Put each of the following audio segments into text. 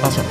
Awesome.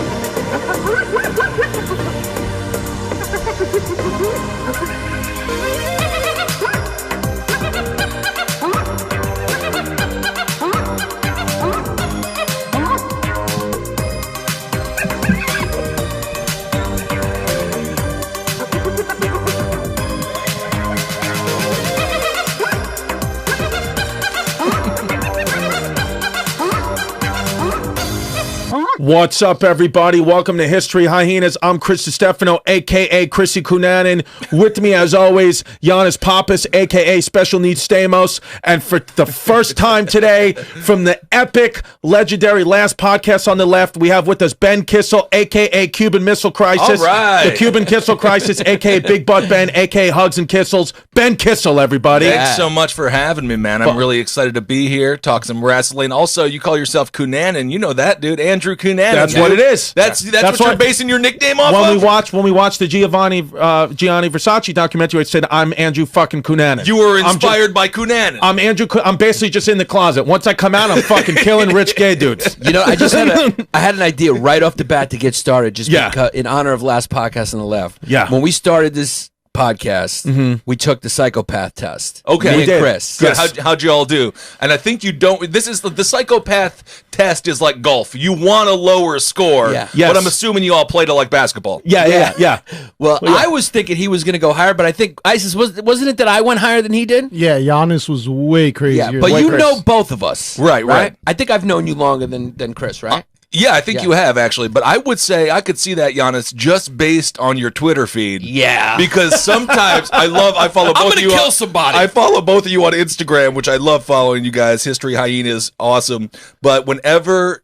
What's up, everybody? Welcome to History Hyenas. I'm Chris Distefano, a.k.a. Chrissy Cunanan. With me, as always, Yannis Pappas, a.k.a. Special Needs Stamos. And for the first time today, from the epic, legendary last podcast on the left, we have with us Ben Kissel, a.k.a. Cuban Missile Crisis. All right. The Cuban Kissel Crisis, a.k.a. Big Butt Ben, a.k.a. Hugs and Kissels. Ben Kissel, everybody. Thanks so much for having me, man. I'm really excited to be here, talk some wrestling. Also, you call yourself Cunanan. You know that, dude. Andrew Cunanan. That's what it is. That's what you're basing your nickname off of? When we watched the Gianni Versace documentary, it said, I'm Andrew fucking Cunanan. You were inspired by Cunanan. I'm basically just in the closet. Once I come out, I'm fucking killing rich gay dudes. You know, I had an idea right off the bat to get started, just because, in honor of last podcast on the left. Yeah. When we started this podcast, we took the psychopath test. Okay. Me and Chris. Good. How'd you all do? And I think you don't. This is the psychopath test is like golf. You want a lower score, but I'm assuming you all played it like basketball. Yeah. Well, I was thinking he was going to go higher, but I think ISIS wasn't it that I went higher than he did? Yeah, Yannis was way crazier. Yeah, but you know both of us, right? I think I've known you longer than Chris, right? Yeah, I think you have, actually. But I would say I could see that, Giannis, just based on your Twitter feed. Yeah. Because sometimes I follow both of you. I'm going to kill somebody. I follow both of you on Instagram, which I love following you guys. History Hyenas, awesome. But whenever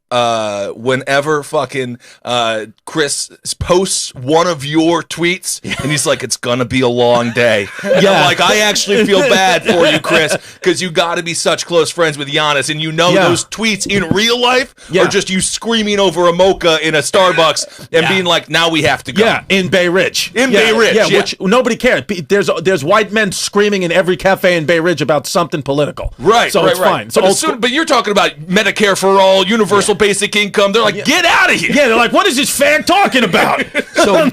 fucking Chris posts one of your tweets, and he's like, it's going to be a long day. I'm like, I actually feel bad for you, Chris, because you got to be such close friends with Giannis, and those tweets in real life are just you screaming over a mocha in a Starbucks and being like, now we have to go. Yeah, in Bay Ridge. Bay Ridge, which nobody cares. There's white men screaming in every cafe in Bay Ridge about something political. Right, so it's fine. But you're talking about Medicare for all, universal basic income. They're like, get out of here. Yeah, they're like, what is this fag talking about? So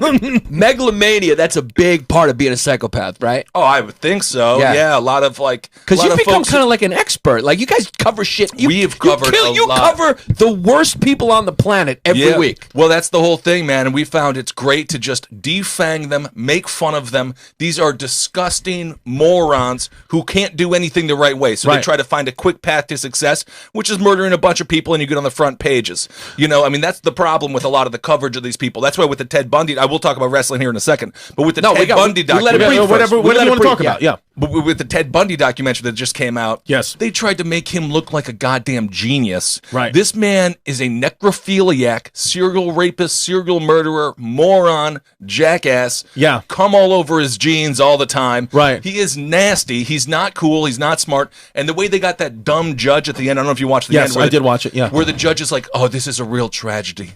megalomania, that's a big part of being a psychopath, right? Oh, I would think so. Yeah, a lot of like... Because you've become kind of like an expert. Like, you guys cover shit. You cover the worst people on the planet every week. Well, that's the whole thing, man. And we found it's great to just defang them, make fun of them. These are disgusting morons who can't do anything the right way. So they try to find a quick path to success, which is murdering a bunch of people and you get on the front pages. You know, I mean, that's the problem with a lot of the coverage of these people. That's why with the Ted Bundy, I will talk about wrestling here in a second, but with the Ted Bundy documentary, whatever you want to talk about, But with the Ted Bundy documentary that just came out, they tried to make him look like a goddamn genius. Right. This man is a necrophiliac, serial rapist, serial murderer, moron, jackass. Yeah. Come all over his jeans all the time. Right. He is nasty. He's not cool. He's not smart. And the way they got that dumb judge at the end, I don't know if you watched the end. Yes, I did watch it, Where the judge is like, oh, this is a real tragedy.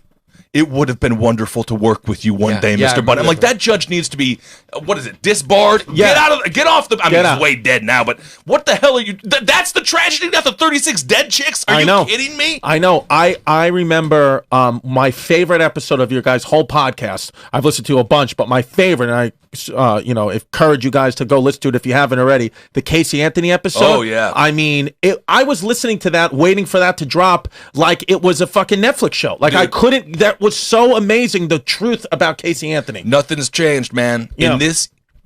It would have been wonderful to work with you one day, Mr. Bundy. I'm like, that judge needs to be, what is it, disbarred? Yeah. Get off the, he's way dead now, but what the hell are you, that's the tragedy, not the 36 dead chicks? Are you kidding me? I know. I remember my favorite episode of your guys' whole podcast. I've listened to a bunch, but my favorite, and I encourage you guys to go listen to it if you haven't already, the Casey Anthony episode. Oh, yeah. I mean, I was listening to that, waiting for that to drop like it was a fucking Netflix show. Like, dude, I couldn't, that was so amazing, the truth about Casey Anthony. Nothing's changed, man.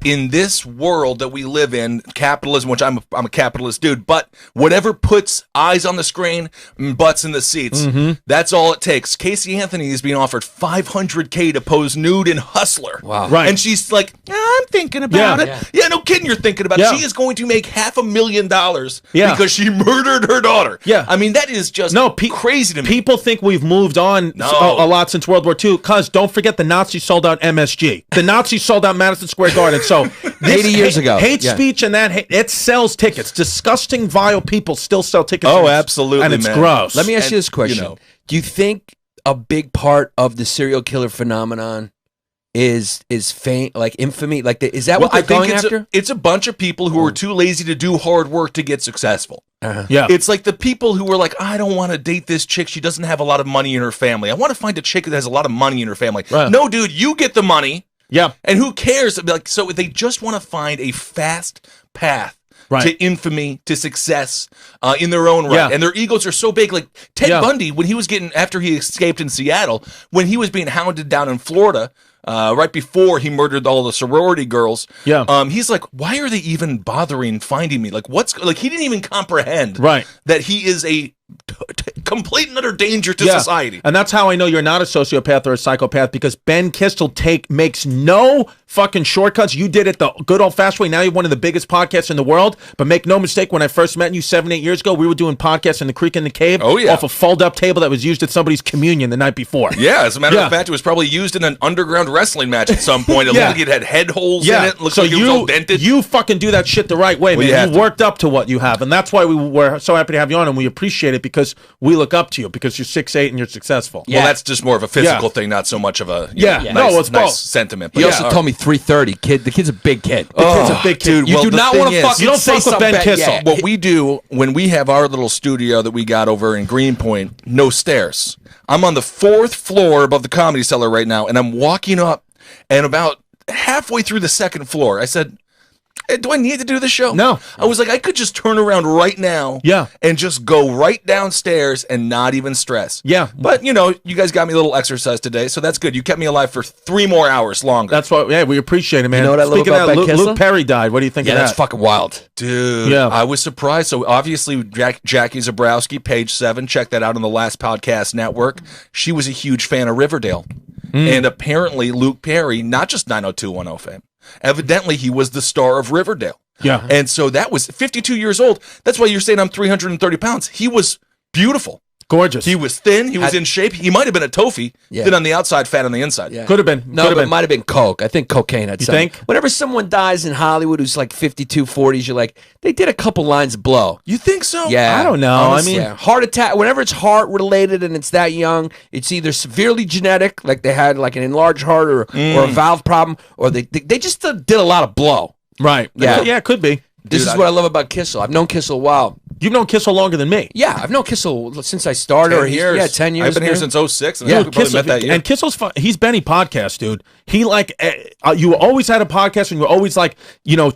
In this world that we live in, capitalism, which I'm a capitalist dude, but whatever puts eyes on the screen and butts in the seats, that's all it takes. Casey Anthony is being offered $500K to pose nude in Hustler. Wow. Right. And she's like, I'm thinking about it. Yeah, no kidding, you're thinking about it. She is going to make $500,000 because she murdered her daughter. Yeah. I mean, that is just crazy to me. People think we've moved on a lot since World War II, because don't forget the Nazis sold out MSG. The Nazis sold out Madison Square Garden. So 80 years ago. Hate speech and that, it sells tickets. Disgusting, vile people still sell tickets. Oh, absolutely, and it's man. gross. Let me ask you this question. Do you think a big part of the serial killer phenomenon is fame, like infamy? Like, is that what they're going after? It's a bunch of people who are too lazy to do hard work to get successful. Yeah. It's like the people who were like, I don't want to date this chick. She doesn't have a lot of money in her family. I want to find a chick that has a lot of money in her family. Right. No, dude, you get the money. Yeah. And who cares? Like, so they just want to find a fast path to infamy, to success in their own right. Yeah. And their egos are so big. Like Ted Yeah. Bundy, when he was after he escaped in Seattle, when he was being hounded down in Florida, right before he murdered all the sorority girls, he's like, why are they even bothering finding me? Like, he didn't even comprehend that he is a complete and utter danger to society. And that's how I know you're not a sociopath or a psychopath, because Ben Kissel makes no fucking shortcuts. You did it the good old-fashioned way. Now you're one of the biggest podcasts in the world. But make no mistake, when I first met you 7-8 years ago, we were doing podcasts in the creek in the cave off a fold-up table that was used at somebody's communion the night before. Yeah, as a matter of fact, it was probably used in an underground wrestling match at some point. It looked like it had head holes in it. It looked like it was all dented. You fucking do that shit the right way, man. You worked up to what you have. And that's why we were so happy to have you on, and we appreciate it, because we look up to you, because you're 6'8" and you're successful. Yeah. Well, that's just more of a physical thing, not so much of a it's both. Sentiment. He also told me 330. The kid's a big kid. The kid's a big kid. Dude, you do not want to fucking you don't say fuck with Ben Kissel. What we do when we have our little studio that we got over in Greenpoint, no stairs. I'm on the 4th floor above the Comedy Cellar right now, and I'm walking up, and about halfway through the 2nd floor, I said, hey, do I need to do this show? No. I was like, I could just turn around right now and just go right downstairs and not even stress. Yeah. But, you guys got me a little exercise today, so that's good. You kept me alive for 3 more hours longer. That's what, we appreciate it, man. You know what I love Speaking about of Ben that, Kissel? Luke Perry died. What do you think of that? That's fucking wild. Dude, I was surprised. So obviously, Jackie Zabrowski, Page 7, check that out on the Last Podcast Network. She was a huge fan of Riverdale. And apparently, Luke Perry, not just 90210 fame, evidently he was the star of Riverdale. Yeah. And so that was 52 years old. That's why you're saying I'm 330 pounds. He was beautiful. Gorgeous. He was thin. He was in shape. He might have been a toffee, thin on the outside, fat on the inside. Yeah. Could have been. No, but it might have been coke. I think cocaine had something. think? Whenever someone dies in Hollywood who's like 52, 40s, you're like, they did a couple lines of blow. You think so? Yeah. I don't know. Honestly, heart attack, whenever it's heart related and it's that young, it's either severely genetic, like they had like an enlarged heart or a valve problem, or they just did a lot of blow. Right. Yeah. Yeah, it could be. This is what I love about Kissel. I've known Kissel a while. You've known Kissel longer than me. Yeah, I've known Kissel since I started. 10 years. Yeah, 10 years. I've been here since 06, and Yeah, we probably met that year. And Kissel's fun. He's Benny podcast, dude. He you always had a podcast, and you were always like,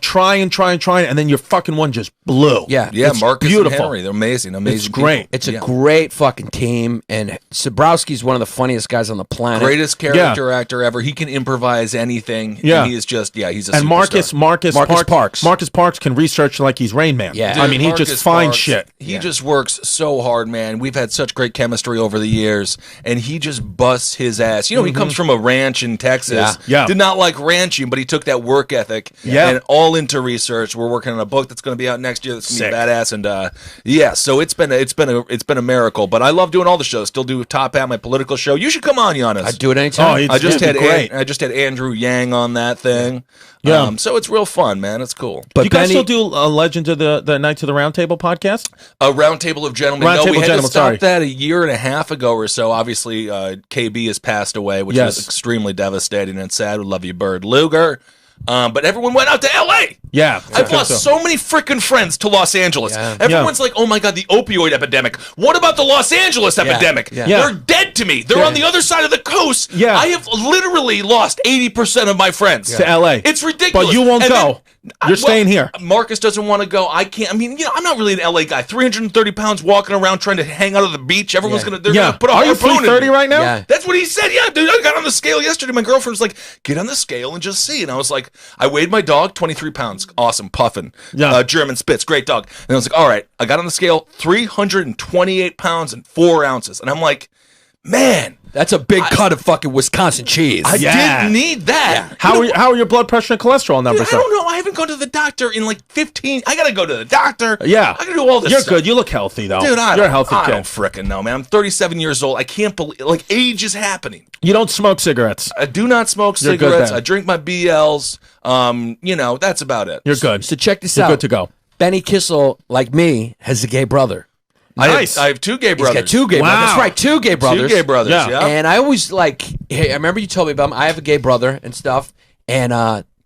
trying, and then your fucking one just blew. Yeah. Yeah, It's Marcus beautiful. and Henry, they're amazing It's great. people. It's a great fucking team, and Zabrowski's one of the funniest guys on the planet. Greatest character actor ever. He can improvise anything. Yeah. And he is just, he's a And superstar. Marcus Parks. Marcus Parks can research like he's Rain Man. Yeah. I mean, he Marcus just finds Parks, shit. He just works so hard, man. We've had such great chemistry over the years, and he just busts his ass. He comes from a ranch in Texas. Yeah. Did not like ranching, but he took that work ethic and all into research. We're working on a book that's going to be out next year that's going to be badass, and so it's been a miracle. But I love doing all the shows. Still do Top Hat, my political show. You should come on, Giannis. I'd do it anytime. Oh, I just had Andrew Yang on that thing. Yeah. So it's real fun, man. It's cool. Do you guys still do Legends of the Knights of the Round Table podcast? A Roundtable of Gentlemen. Round No, Table we had Gentlemen, to stop sorry. that a year and a half ago or so. Obviously, KB has passed away, which was extremely devastating and sad. We love you, Bird Luger. But everyone went out to L.A. Yeah. I've lost so many freaking friends to Los Angeles. Yeah. Everyone's like, oh my God, the opioid epidemic. What about the Los Angeles epidemic? Yeah. They're dead to me. They're on the other side of the coast. Yeah. I have literally lost 80% of my friends. To L.A. It's ridiculous. But you won't go. You're staying here. Marcus doesn't want to go. I can't. I mean, I'm not really an LA guy. 330 pounds walking around trying to hang out at the beach. Everyone's gonna put a Are you harpoon in 330 me. right now? Yeah. That's what he said. Yeah, dude. I got on the scale yesterday. My girlfriend was like, "Get on the scale and just see." And I was like, I weighed my dog, 23 pounds. Awesome, puffin. Yeah. German Spitz, great dog. And I was like, all right. I got on the scale, 328 pounds and 4 ounces. And I'm like, man. That's a big cut of fucking Wisconsin cheese. I didn't need that. How are your blood pressure and cholesterol numbers? I don't know. I haven't gone to the doctor in like 15. I gotta go to the doctor. Yeah. I gotta do all this You're stuff. good. You look healthy, though. Dude, You're a healthy I kid. don't frickin' know, man. I'm 37 years old. I can't believe, age is happening. You don't smoke cigarettes. I do not smoke You're good cigarettes. then. I drink my BLs. That's about it. You're good. So check this You're out. good to go. Benny Kissel, like me, has a gay brother. Nice. I have 2 gay brothers. He's got 2 gay Wow. brothers. That's right, 2 gay brothers. 2 gay brothers, Yeah. yeah. And I always I remember you told me about him. I have a gay brother and stuff. And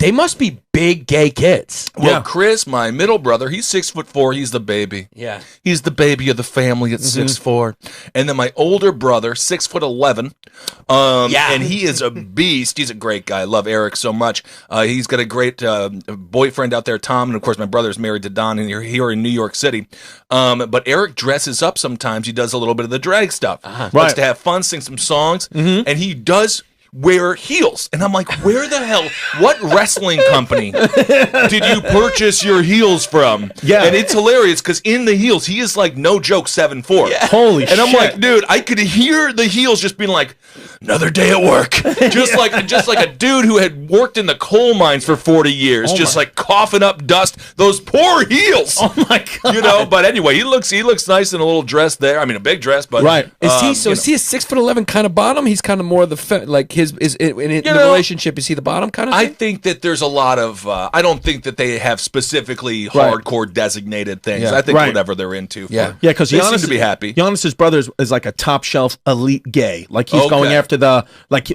They must be big gay kids. Well, Chris, my middle brother, he's 6'4". He's the baby. Yeah. He's the baby of the family at 6'4". And then my older brother, 6'11". And he is a beast. He's a great guy. I love Eric so much. He's got a great boyfriend out there, Tom, and of course my brother's married to Don, and you're here in New York City. But Eric dresses up sometimes. He does a little bit of the drag stuff. Likes to have fun, sing some songs, and he does wear heels. And I'm like, where the hell, what wrestling company did you purchase your heels from? Yeah. And it's hilarious because in the heels, he is like, no joke, 7'4". Yeah. Holy shit. And I'm like, dude, I could hear the heels just being like, another day at work. just like a dude who had worked in the coal mines for 40 years, like coughing up dust. Those poor heels. Oh my God. You know, but anyway, he looks nice in a little dress there. I mean, a big dress, but right. Is he a 6'11" kind of bottom? He's kind of more the in the relationship. Is he the bottom kind of thing? I think that there's a lot of. I don't think that they have specifically hardcore designated things. Yeah. I think whatever they're into. Yeah. Yeah, because they seem to be happy. Giannis's brother is like a top shelf elite gay. Like he's going after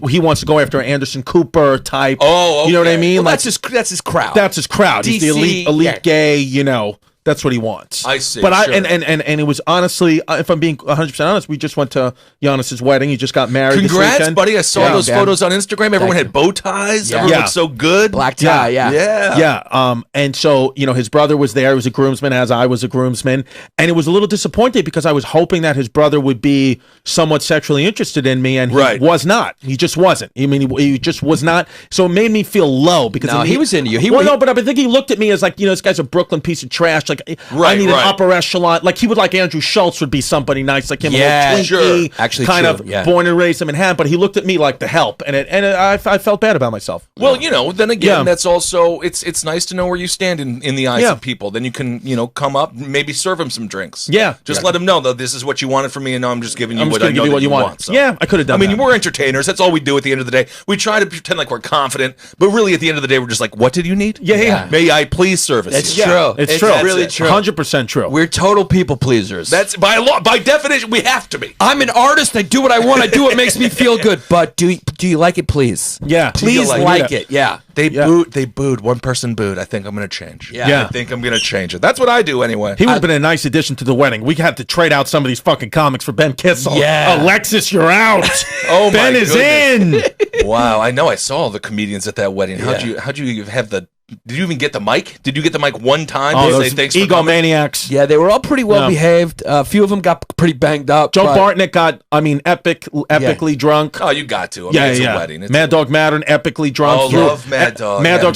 he wants to go after Anderson Cooper type. Oh, okay. You know what I mean? Well, like that's his crowd. That's his crowd. He's the elite gay. You know. That's what he wants. I see. But sure. and it was honestly, if I'm being 100% honest, we just went to Giannis's wedding. He just got married. Congrats, this weekend. buddy! I saw those photos on Instagram. Everyone had bow ties. Everyone looked so good. Black tie. Yeah. And so his brother was there. He was a groomsman, as I was a groomsman, and it was a little disappointing because I was hoping that his brother would be somewhat sexually interested in me, and he was not. He just wasn't. I mean, he just was not. So it made me feel low because he was into you. But I think he looked at me as like, this guy's a Brooklyn piece of trash. Like I need an upper echelon. Like he would like Andrew Schultz would be somebody nice, like him, a little twinky, actually kind of born and raised in Manhattan. But he looked at me like the help, and I felt bad about myself. Well, then again, that's also it's nice to know where you stand in the eyes of people. Then you can come up, maybe serve him some drinks. Yeah, just let him know that this is what you wanted from me, and now I'm just giving you what I know that you want. So. Yeah, I could have done. I mean, we're entertainers. That's all we do at the end of the day. We try to pretend like we're confident, but really at the end of the day, we're just like, what did you need? Yeah. May I please service? It's you? true. It's true. Really true. 100% true. We're total people pleasers. That's by law, by definition, we have to be. I'm an artist. I do what I want. I do what makes me feel good. But do you like it, please? Yeah. Please like it. Yeah. They booed. One person booed. I think I'm going to change. Yeah. I think I'm going to change it. That's what I do anyway. He would have been a nice addition to the wedding. We had to trade out some of these fucking comics for Ben Kissel. Yeah. Alexis, you're out. Oh, Ben is in. Wow. I know. I saw all the comedians at that wedding. How'd you have the... Did you even get the mic? Did you get the mic one time? Those egomaniacs. Yeah, they were all pretty well behaved. A few of them got pretty banged up. Joe Bartnick got, epically drunk. Oh, you got to. It's a wedding. Mad Dog Mattern, epically drunk. Oh, love Mad Dog. Mad Dog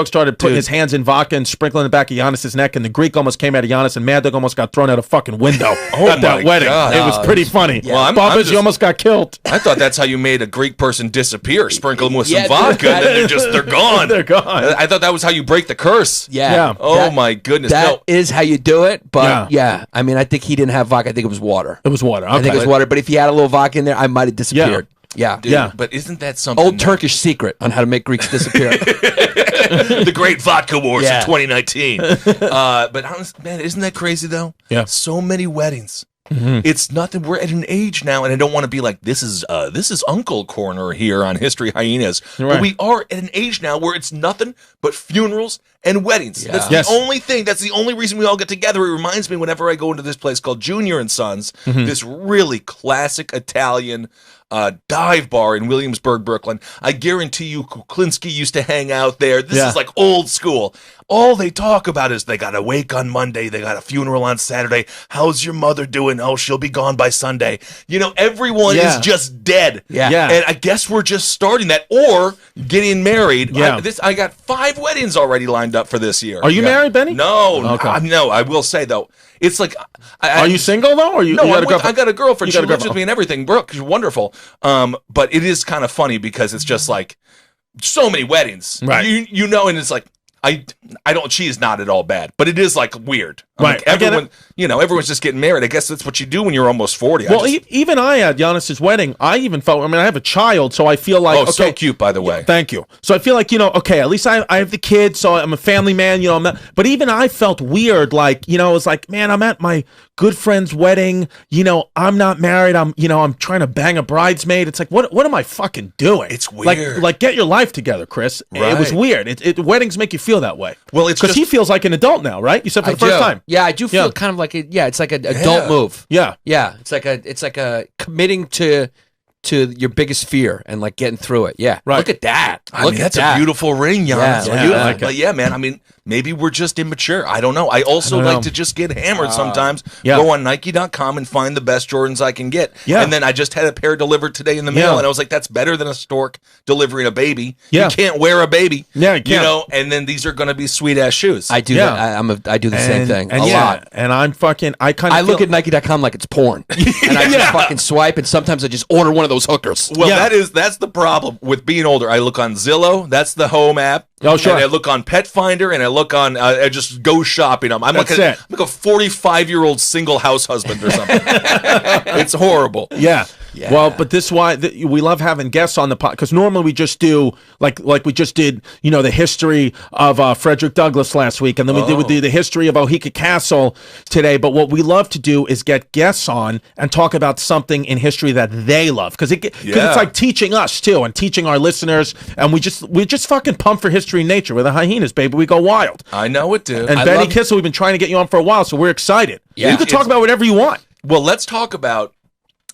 started putting his hands in vodka and sprinkling the back of Giannis's neck, and the Greek almost came out of Giannis, and Mad Dog almost got thrown out a fucking window at that wedding. God. It was pretty funny. Well, Bobbers, you almost got killed. I thought that's how you made a Greek person disappear. Sprinkle them with some vodka, and then they're gone. They're gone. I thought that was how you break the curse. Yeah. Oh my goodness. That is how you do it. But I mean, I think he didn't have vodka. I think it was water. It was water. Okay. I think it was water. But if he had a little vodka in there, I might have disappeared. Yeah. Dude, but isn't that something? Old Turkish secret on how to make Greeks disappear. The Great Vodka Wars of 2019. But honestly, man, isn't that crazy though? Yeah. So many weddings. It's nothing. We're at an age now, and I don't want to be like this is Uncle Corner here on History Hyenas. Right. But we are at an age now where it's nothing but funerals and weddings. Yeah. That's the only thing. That's the only reason we all get together. It reminds me whenever I go into this place called Junior and Sons, this really classic Italian dive bar in Williamsburg, Brooklyn. I guarantee you Kuklinski used to hang out there. This is like old school. All they talk about is they got a wake on Monday, they got a funeral on Saturday. How's your mother doing? Oh, she'll be gone by Sunday. Everyone is just dead. Yeah. And I guess we're just starting that or getting married. Yeah. I got 5 weddings already lined up for this year. Are you married, Benny? No. Okay. No, I will say though, it's like are you single though? Or no, I got a girlfriend. She lives with girlfriend. me and everything. Brooke, she's wonderful. But it is kind of funny because it's just like so many weddings. Right. And it's like I don't. She is not at all bad, but it is like weird. Right. Like, everyone, everyone's just getting married. I guess that's what you do when you're almost 40. Well, even I at Giannis's wedding, I even felt. I mean, I have a child, so I feel like so cute, by the way. Thank you. So I feel like okay, at least I have the kids, so I'm a family man. I'm not. But even I felt weird. Like it's like, man, I'm at my good friend's wedding. You know, I'm not married. I'm trying to bang a bridesmaid. It's like, what am I fucking doing? It's weird. Like get your life together, Chris. Right. It was weird. Weddings make you feel that way. Well, it's because he feels like an adult now, right? You said for the first time. Yeah, I do feel kind of like it's like an adult move. Yeah. Yeah. It's like a committing to your biggest fear and like getting through it. Yeah. Right. Look at that. I mean, that's a beautiful ring, Yannis. Yeah, Beautiful. I like it. But yeah, man, I mean, maybe we're just immature. I don't know. I also like to just get hammered sometimes. Yeah. Go on Nike.com and find the best Jordans I can get. Yeah. And then I just had a pair delivered today in the mail, and I was like, that's better than a stork delivering a baby. Yeah. You can't wear a baby. Yeah, you can't. know, and then these are going to be sweet-ass shoes. I do that. I do the same thing and a lot. And I'm fucking, I look at Nike.com like it's porn. And I just fucking swipe, and sometimes I just order one of those hookers. Well, that's the problem with being older. I look on Zillow. That's the home app. Oh, sure. And I look on Pet Finder, and I look on. I just go shopping. I'm like a 45-year-old single house husband or something. It's horrible. Yeah. Well, but this is why we love having guests on the pod, because normally we just do like we just did, the history of Frederick Douglass last week, and then we did the history of Ohika Castle today. But what we love to do is get guests on and talk about something in history that they love, because it's like teaching us too and teaching our listeners, and we just fucking pump for history and nature with the Hyenas, baby. We go wild. I know it, dude. And Benny Kissel, we've been trying to get you on for a while, so we're excited. Yeah, you can talk about whatever you want. Well, let's talk about.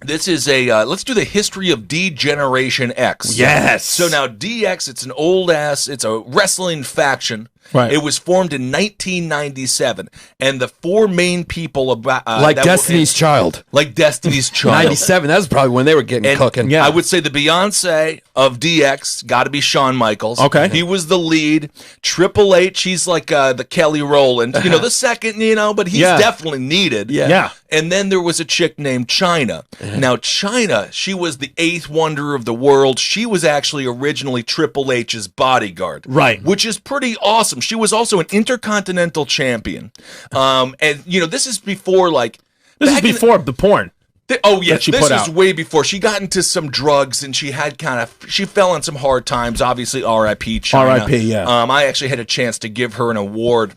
This is let's do the history of D-Generation X. Yes. So now DX, it's an old ass, it's a wrestling faction. Right. It was formed in 1997, and the four main people about like Destiny's Child. Like Destiny's Child. 97. That was probably when they were getting cooking. Yeah. I would say the Beyonce of DX got to be Shawn Michaels. Okay. He was the lead. Triple H, he's like the Kelly Rowland. The second, but he's definitely needed. Yeah. And then there was a chick named Chyna. Now, Chyna, she was the eighth wonder of the world. She was actually originally Triple H's bodyguard. Right. Which is pretty awesome. She was also an intercontinental champion. And, this is before, like... This is before the porn. This is way before. She got into some drugs, and she fell on some hard times. Obviously, R.I.P. Chyna. R.I.P., yeah. I actually had a chance to give her an award.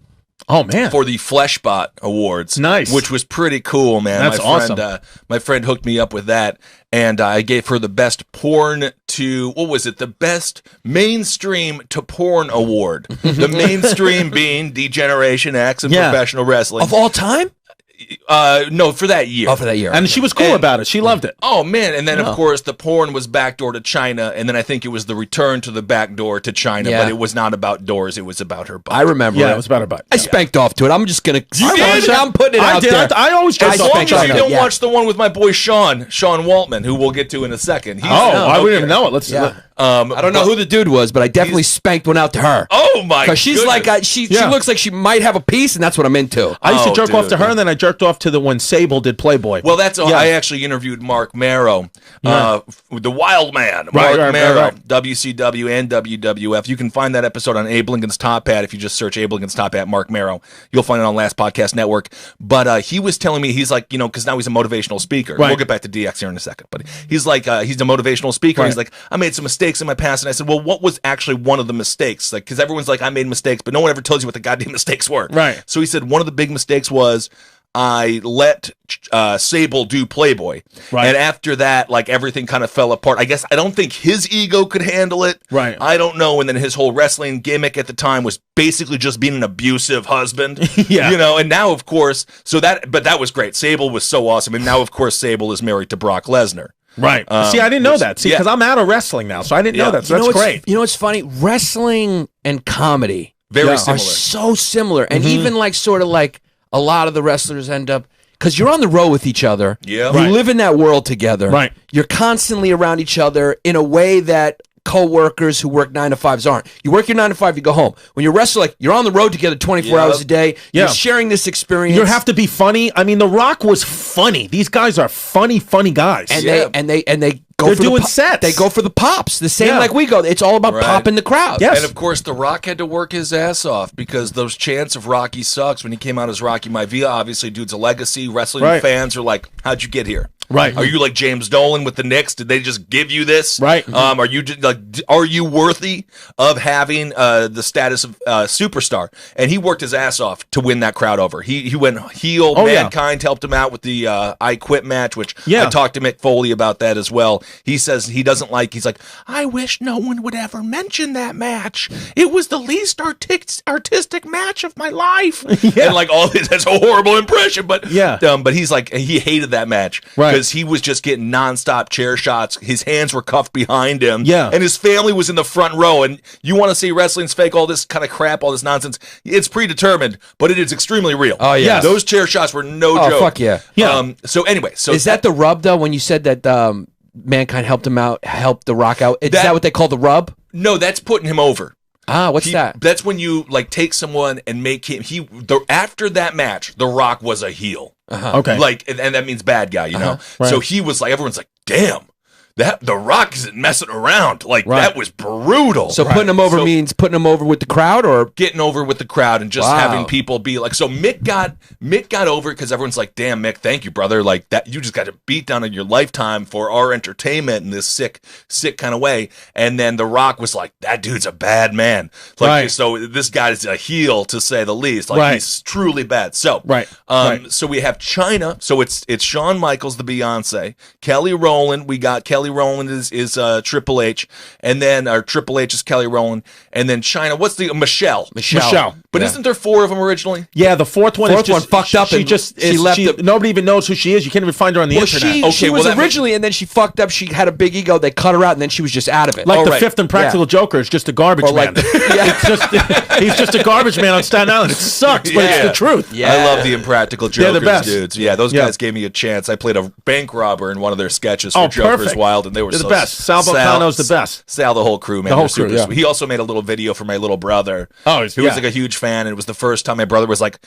Oh, man. For the Fleshbot Awards. Nice. Which was pretty cool, man. That's awesome. My friend hooked me up with that, and I gave her the best porn to, the best mainstream to porn award. The mainstream being D-Generation X and professional wrestling. Of all time? No, for that year. Oh, for that year. And she was cool about it. She loved it. Oh, man. And then, of course, the porn was backdoor to Chyna, and then I think it was the return to the backdoor to Chyna, but it was not about doors. It was about her butt. I remember it was about her butt. I spanked off to it. I'm just going to... I'm putting it out there. I always as long as you don't watch the one with my boy Shawn Waltman, who we'll get to in a second. I wouldn't even know it. Let's I don't know who the dude was, but I definitely spanked one out to her. Oh, my God. Because she's like, she looks like she might have a piece, and that's what I'm into. I used to jerk off to her, and then I jerked off to when Sable did Playboy. Well, I actually interviewed Mark Marrow, the Wild Man. Mark Marrow, WCW and WWF. You can find that episode on Abe Lincoln's Top Hat. If you just search Abe Lincol's Top Hat, Mark Marrow, you'll find it on Last Podcast Network. But he was telling me, he's like, because now he's a motivational speaker. Right. We'll get back to DX here in a second. But he's like, he's a motivational speaker. Right. He's like, I made some mistakes in my past. And I said, well, what was actually one of the mistakes? Like, because everyone's like, I made mistakes, but no one ever tells you what the goddamn mistakes were. Right. So he said one of the big mistakes was I let Sable do Playboy. Right. And after that, like, everything kind of fell apart. I don't think his ego could handle it. Right. I don't know. And then his whole wrestling gimmick at the time was basically just being an abusive husband. Yeah. And now, of course, but that was great. Sable was so awesome. And now, of course, Sable is married to Brock Lesnar. Right. See, I didn't know that. See, because I'm out of wrestling now, so I didn't know that. So that's great. You know what's funny? Wrestling and comedy very are similar. So similar. And even like sort of like a lot of the wrestlers end up, because you're on the road with each other. Yeah. You live in that world together. Right. You're constantly around each other in a way that co-workers who work 9 to 5s aren't. You work your 9 to 5, you go home. When you're wrestling, you're on the road together 24 hours a day. You're sharing this experience. You have to be funny. I mean, The Rock was funny. These guys are funny guys. And they go They're for doing sets. They go for the pops. The same like we go. It's all about popping the crowd. Yes. And of course, The Rock had to work his ass off because those chants of Rocky sucks when he came out as Rocky Maivia. Obviously, dude's a legacy. Wrestling fans are like, how'd you get here? Right. Are you like James Dolan with the Knicks? Did they just give you this? Right. Are you are you worthy of having the status of superstar? And he worked his ass off to win that crowd over. He went heel. Mankind helped him out with the I Quit match, which I talked to Mick Foley about that as well. He says he doesn't like. He's like, I wish no one would ever mention that match. It was the least artistic match of my life. And like all this, that's a horrible impression. But but he's like, he hated that match because he was just getting nonstop chair shots. His hands were cuffed behind him. And his family was in the front row. And you want to see wrestling's fake, all this kind of crap, all this nonsense. It's predetermined, but it is extremely real. Oh yeah, those chair shots were no joke. Oh fuck yeah. So anyway, is that the rub though? When you said that Mankind helped him out, helped The Rock out, is that what they call the rub? No, that's putting him over. Ah, what's that? That's when you like take someone and make him. After that match, The Rock was a heel. Okay, like, and that means bad guy, you know. Right. So he was like, everyone's like, damn. That The Rock isn't messing around. Like that was brutal. So putting him over means putting him over with the crowd, or getting over with the crowd and just having people be like. So Mick got over it because everyone's like, "Damn, Mick, thank you, brother. Like that, you just got a beat down in your lifetime for our entertainment in this sick kind of way." And then The Rock was like, "That dude's a bad man." Like so, this guy is a heel to say the least. Like he's truly bad. So so we have China. So it's Shawn Michaels, the Beyonce, Kelly Rowland. We got Kelly Rowland is Triple H, and then Triple H is Kelly Rowland, and then China. What's the Michelle? But isn't there 4 of them originally? Yeah, the fourth one fucked up. She left. Nobody even knows who she is. You can't even find her on the internet. She was originally, and then she fucked up. She had a big ego. They cut her out, and then she was just out of it. Like the fifth Impractical Joker is just a garbage man. He's just a garbage man on Staten Island. It sucks, but it's the truth. I love the Impractical Jokers, the best. dudes. Yeah, those guys gave me a chance. I played a bank robber in one of their sketches for Joker's Wild, and they were the best. Sal Bocano's the best. Sal, the whole crew, man. The whole crew, sweet. He also made a little video for my little brother. Who was like a huge fan, and it was the first time my brother was like,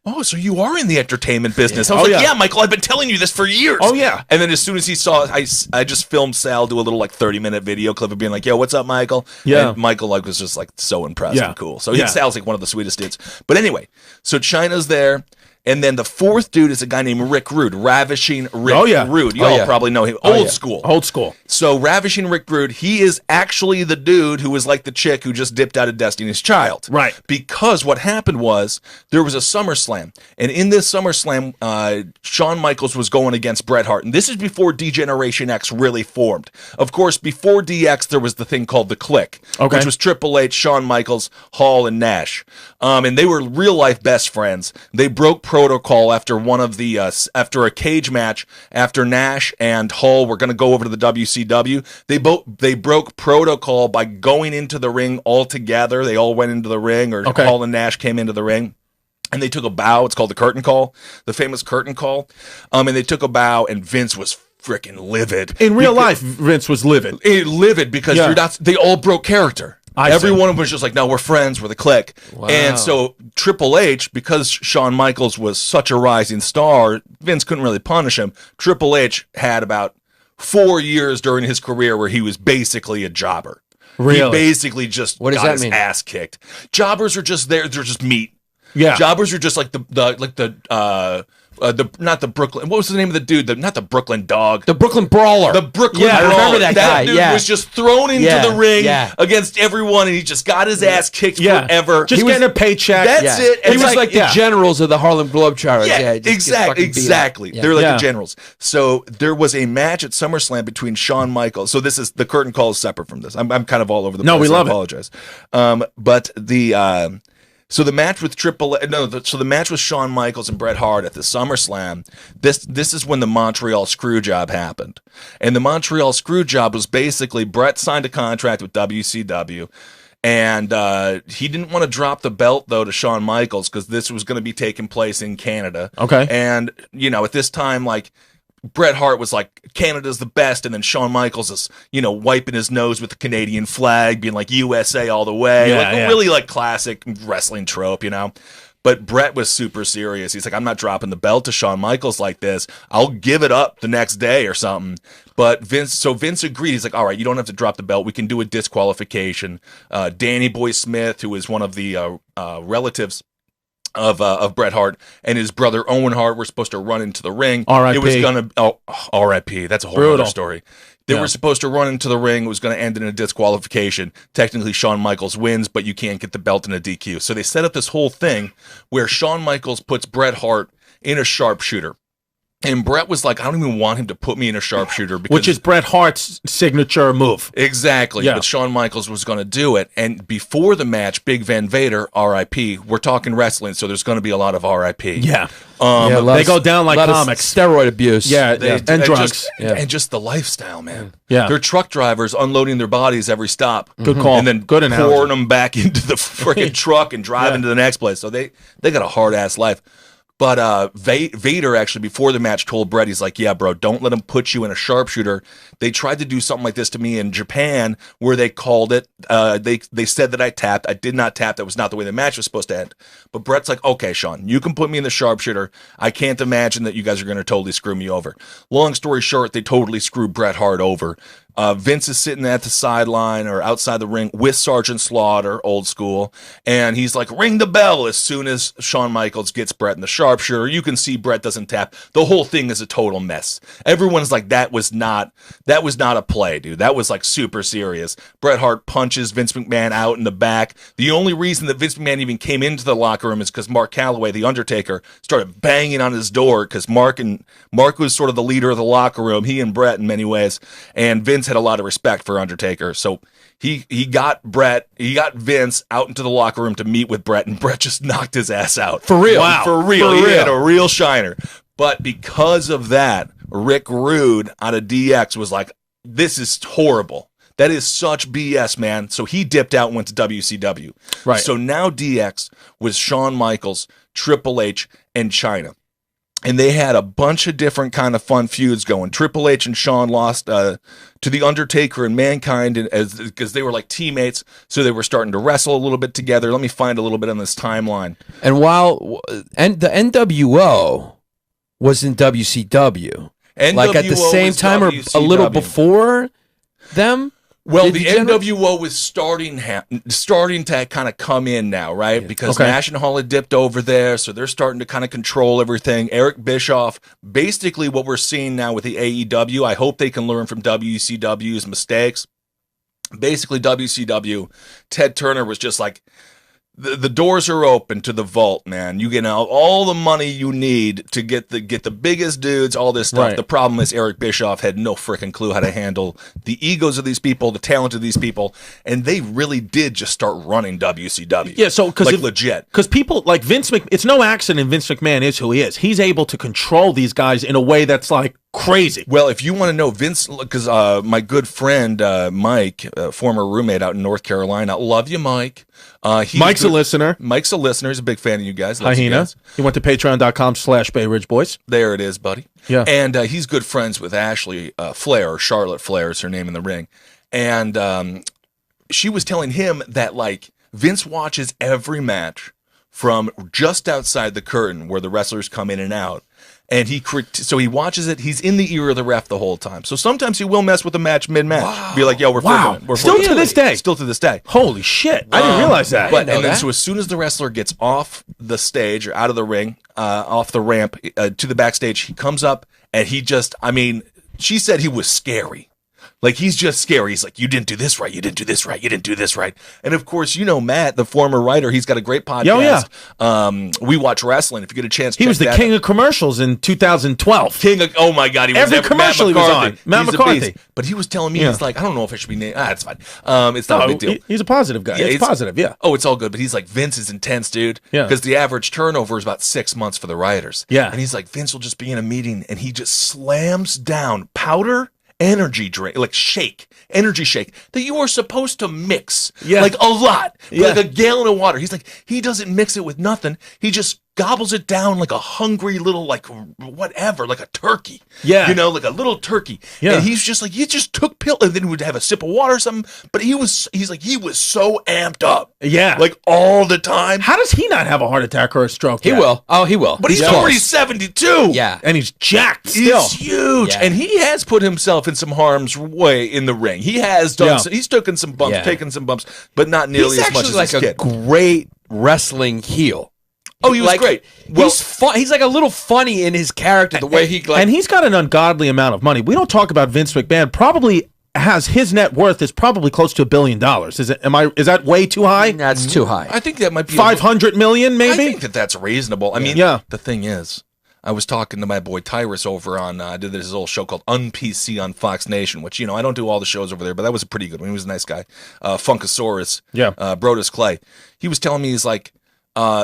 "Oh, so you are in the entertainment business?" I was like, "Yeah, Michael, I've been telling you this for years." Oh yeah. And then as soon as he saw it, I just filmed Sal do a little like 30-minute video clip of being like, "Yo, what's up, Michael?" Yeah. And Michael was just like so impressed and cool. So Sal's like one of the sweetest dudes. But anyway, so China's there. And then the 4th dude is a guy named Rick Rude, Ravishing Rick Rude. You all probably know him. Old school. So Ravishing Rick Rude, he is actually the dude who was like the chick who just dipped out of Destiny's Child. Right. Because what happened was there was a SummerSlam. And in this SummerSlam, Shawn Michaels was going against Bret Hart. And this is before D-Generation X really formed. Of course, before DX, there was the thing called the Clique, which was Triple H, Shawn Michaels, Hall, and Nash. And they were real-life best friends. They broke protocol after one of the after a cage match after Nash and Hall were going to go over to the WCW. They broke protocol by going into the ring all together. They all went into the ring, or Hall and Nash came into the ring. And they took a bow. It's called the curtain call, the famous curtain call. And they took a bow, and Vince was freaking livid. In real life, Vince was livid. Livid because you're not. They all broke character. Every one of them was just like, no, we're friends, we're the Clique. Wow. And so Triple H, because Shawn Michaels was such a rising star, Vince couldn't really punish him. Triple H had about 4 years during his career where he was basically a jobber. Really? He basically just got his ass kicked. Jobbers are just there, they're just meat. Yeah. Jobbers are just like not the Brooklyn. What was the name of the dude? Not the Brooklyn Dog. The Brooklyn Brawler. The Brooklyn Brawler. I remember that guy. That dude was just thrown into the ring against everyone, and he just got his ass kicked forever. Just getting a paycheck. That's it. He was like the generals of the Harlem Globetrotters. Yeah, exactly. They're like the generals. So there was a match at SummerSlam between Shawn Michaels. So this is the curtain call is separate from this. I'm kind of all over the place. No, we love it. I apologize. But the. So the match with the match with Shawn Michaels and Bret Hart at the SummerSlam, this is when the Montreal Screwjob happened. And the Montreal Screwjob was basically Bret signed a contract with WCW, and he didn't want to drop the belt, though, to Shawn Michaels because this was going to be taking place in Canada. Okay. And, at this time, like, Bret Hart was like, Canada's the best, and then Shawn Michaels is, wiping his nose with the Canadian flag, being like USA all the way. Really like classic wrestling trope, But Bret was super serious. He's like, I'm not dropping the belt to Shawn Michaels like this. I'll give it up the next day or something. But Vince agreed. He's like, all right, you don't have to drop the belt. We can do a disqualification. Danny Boy Smith, who is one of the relatives of Bret Hart and his brother Owen Hart were supposed to run into the ring. R.I.P. It was gonna R.I.P. That's a whole other story. They were supposed to run into the ring. It was going to end in a disqualification. Technically, Shawn Michaels wins, but you can't get the belt in a DQ. So they set up this whole thing where Shawn Michaels puts Bret Hart in a sharpshooter. And Bret was like, I don't even want him to put me in a sharpshooter. Because which is Bret Hart's signature move. Exactly. Yeah. But Shawn Michaels was going to do it. And before the match, Big Van Vader, R.I.P., we're talking wrestling, so there's going to be a lot of R.I.P. Yeah. They go down like comics. Steroid abuse. Yeah, and drugs. And just the lifestyle, man. Yeah. They're truck drivers unloading their bodies every stop. Good call. And then Good analogy. pouring them back into the freaking truck and driving to the next place. So they got a hard-ass life. But Vader actually, before the match, told Bret, he's like, yeah, bro, don't let him put you in a sharpshooter. They tried to do something like this to me in Japan where they called it. They said that I tapped. I did not tap. That was not the way the match was supposed to end. But Bret's like, okay, Shawn, you can put me in the sharpshooter. I can't imagine that you guys are going to totally screw me over. Long story short, they totally screwed Bret Hart over. Vince is sitting at the sideline or outside the ring with Sergeant Slaughter, old school, and he's like, ring the bell as soon as Shawn Michaels gets Bret in the sharpshooter. You can see Bret doesn't tap. The whole thing is a total mess. Everyone's like, that was not a play, dude. That was like super serious. Bret Hart punches Vince McMahon out in the back. The only reason that Vince McMahon even came into the locker room is because Mark Calloway, the Undertaker, started banging on his door because Mark was sort of the leader of the locker room, he and Bret in many ways, and Vince had a lot of respect for Undertaker, so he got Vince out into the locker room to meet with Bret, and Bret just knocked his ass out. For real. Wow. For real. He had a real shiner. But because of that, Rick Rude out of DX was like, this is horrible. That is such BS, man. So he dipped out and went to WCW. Right. So now DX was Shawn Michaels, Triple H, and Chyna. And they had a bunch of different kind of fun feuds going. Triple H and Shawn lost to The Undertaker and Mankind because they were like teammates, so they were starting to wrestle a little bit together. Let me find a little bit on this timeline. And while the NWO was in WCW, like at the same time or a little before them? Well, the NWO was starting to kind of come in now, right? Because National had dipped over there, so they're starting to kind of control everything. Eric Bischoff, basically what we're seeing now with the AEW, I hope they can learn from WCW's mistakes. Basically, WCW, Ted Turner was just like, the doors are open to the vault, man. You get all the money you need to get the biggest dudes, all this stuff. Right. The problem is Eric Bischoff had no freaking clue how to handle the egos of these people, the talent of these people, and they really did just start running WCW. Yeah, so legit. Because people like Vince McMahon, it's no accident Vince McMahon is who he is. He's able to control these guys in a way that's like crazy. Well, if you want to know Vince, because my good friend Mike, former roommate out in North Carolina, love you, Mike. Mike's a listener. Mike's a listener. He's a big fan of you guys. Hyenas. He went to patreon.com/Bay Ridge Boys. There it is, buddy. Yeah. And he's good friends with Ashley Flair, or Charlotte Flair is her name in the ring. And she was telling him that, like, Vince watches every match from just outside the curtain where the wrestlers come in and out. And he watches it. He's in the ear of the ref the whole time. So sometimes he will mess with the match mid-match. Wow. Be like, yo, we're filming it. Still to this day. Still to this day. Holy shit. I didn't realize that. So as soon as the wrestler gets off the stage or out of the ring, off the ramp to the backstage, he comes up and he just, she said he was scary. Like, he's just scary. He's like, you didn't do this right. You didn't do this right. You didn't do this right. And, of course, you know Matt, the former writer. He's got a great podcast. Oh, yeah. We Watch Wrestling. If you get a chance, he was the king of commercials in 2012. Oh, my God. He was every commercial he was on. Matt McCarthy. But he was telling me, he's like, I don't know if I should be named. It's fine. It's not a big deal. He's a positive guy. It's positive, yeah. Oh, it's all good. But he's like, Vince is intense, dude. Yeah. Because the average turnover is about 6 months for the writers. Yeah. And he's like, Vince will just be in a meeting, and he just slams down powder energy drink, like energy shake that you are supposed to mix, like a lot, like a gallon of water. He's like, he doesn't mix it with nothing. He just gobbles it down like a hungry little, like whatever, like a turkey. Yeah. You know, like a little turkey. Yeah. And he's just like, he just took pill and then he would have a sip of water or something. But he was so amped up. Yeah. Like all the time. How does he not have a heart attack or a stroke? He will. Oh, he will. But he's already 72. Yeah. And he's jacked still. He's huge. Yeah. And he has put himself in some harm's way in the ring. He has done he's taken some bumps, but not nearly as much as like his kid. Great wrestling heel. Oh, he was great. Well, He's fun. He's like a little funny in his character, the way he like. And he's got an ungodly amount of money. We don't talk about Vince McMahon. Probably has his net worth is probably close to $1 billion. Is that way too high? That's too high. I think that might be 500 million, maybe. I think that's reasonable. I mean, the thing is, I was talking to my boy Tyrus over on, I did this little show called Un-PC on Fox Nation, which, I don't do all the shows over there, but that was a pretty good one. He was a nice guy. Funkasaurus, Brodus Clay. He was telling me, he's like,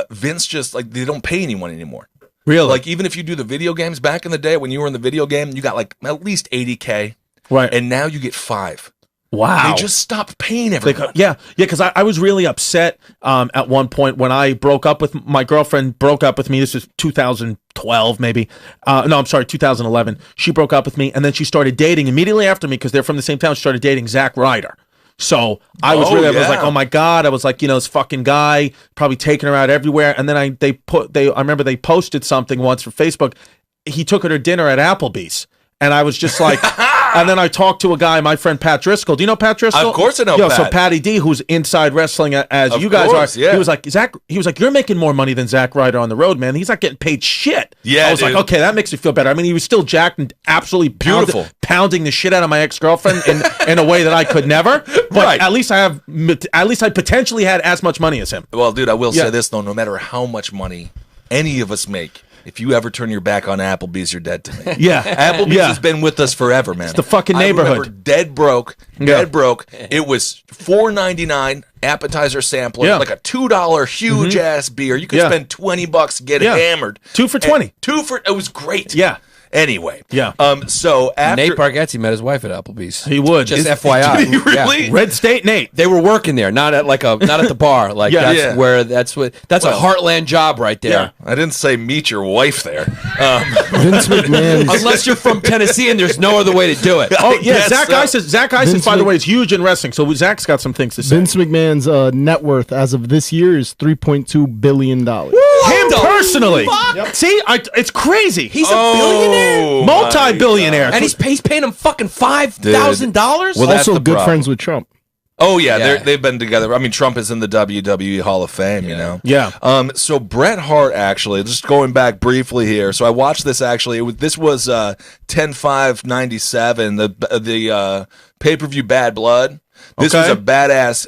Vince just, like, they don't pay anyone anymore. Really? Like, even if you do the video games, back in the day when you were in the video game, you got, like, at least $80K. Right. And now you get 5. Wow. They just stopped paying everyone. Because I was really upset at one point when I broke up with my girlfriend. Broke up with me. This was 2012, maybe. No, I'm sorry, 2011. She broke up with me, and then she started dating immediately after me because they're from the same town. She started dating Zack Ryder. So I was I was like, oh my God. I was like, this fucking guy probably taking her out everywhere. And then I remember they posted something once for Facebook. He took her to dinner at Applebee's. And I was just like, and then I talked to a guy, my friend Pat Driscoll. Do you know Pat Driscoll? Of course I know Pat. So Patty D, who's inside wrestling as you guys are. Yeah. He was like, you're making more money than Zack Ryder on the road, man. He's not getting paid shit. Yeah, I was like, okay, that makes me feel better. I mean, he was still jacked and absolutely pounding the shit out of my ex-girlfriend in a way that I could never. But at least I potentially had as much money as him. Well, dude, I will say this, though. No matter how much money any of us make, if you ever turn your back on Applebee's, you're dead to me. Yeah. Applebee's has been with us forever, man. It's the fucking neighborhood. I remember dead broke. It was $4.99 appetizer sampler, like a $2 huge ass beer. You could spend $20, get hammered. 2 for $20. It was great. Yeah. Anyway, so after Nate Bargatze met his wife at Applebee's. He would. Just FYI. Did he really? Yeah. Red State Nate. They were working there, not at the bar. Like that's a heartland job right there. Yeah. I didn't say meet your wife there. Vince McMahon. Unless you're from Tennessee and there's no other way to do it. Oh yeah, Zach Isis, by the way, is huge in wrestling. So Zach's got some things to say. Vince McMahon's net worth as of this year is $3.2 billion. Him personally. Yep. See, it's crazy. He's a billionaire. Multi-billionaire. And he's paying him fucking $5,000? Well, also good friends with Trump. Oh, yeah, they've been together. I mean, Trump is in the WWE Hall of Fame, you know? Yeah. So Bret Hart, actually, just going back briefly here. So I watched this, actually. This was 10/5/97, the pay-per-view Bad Blood. This was a badass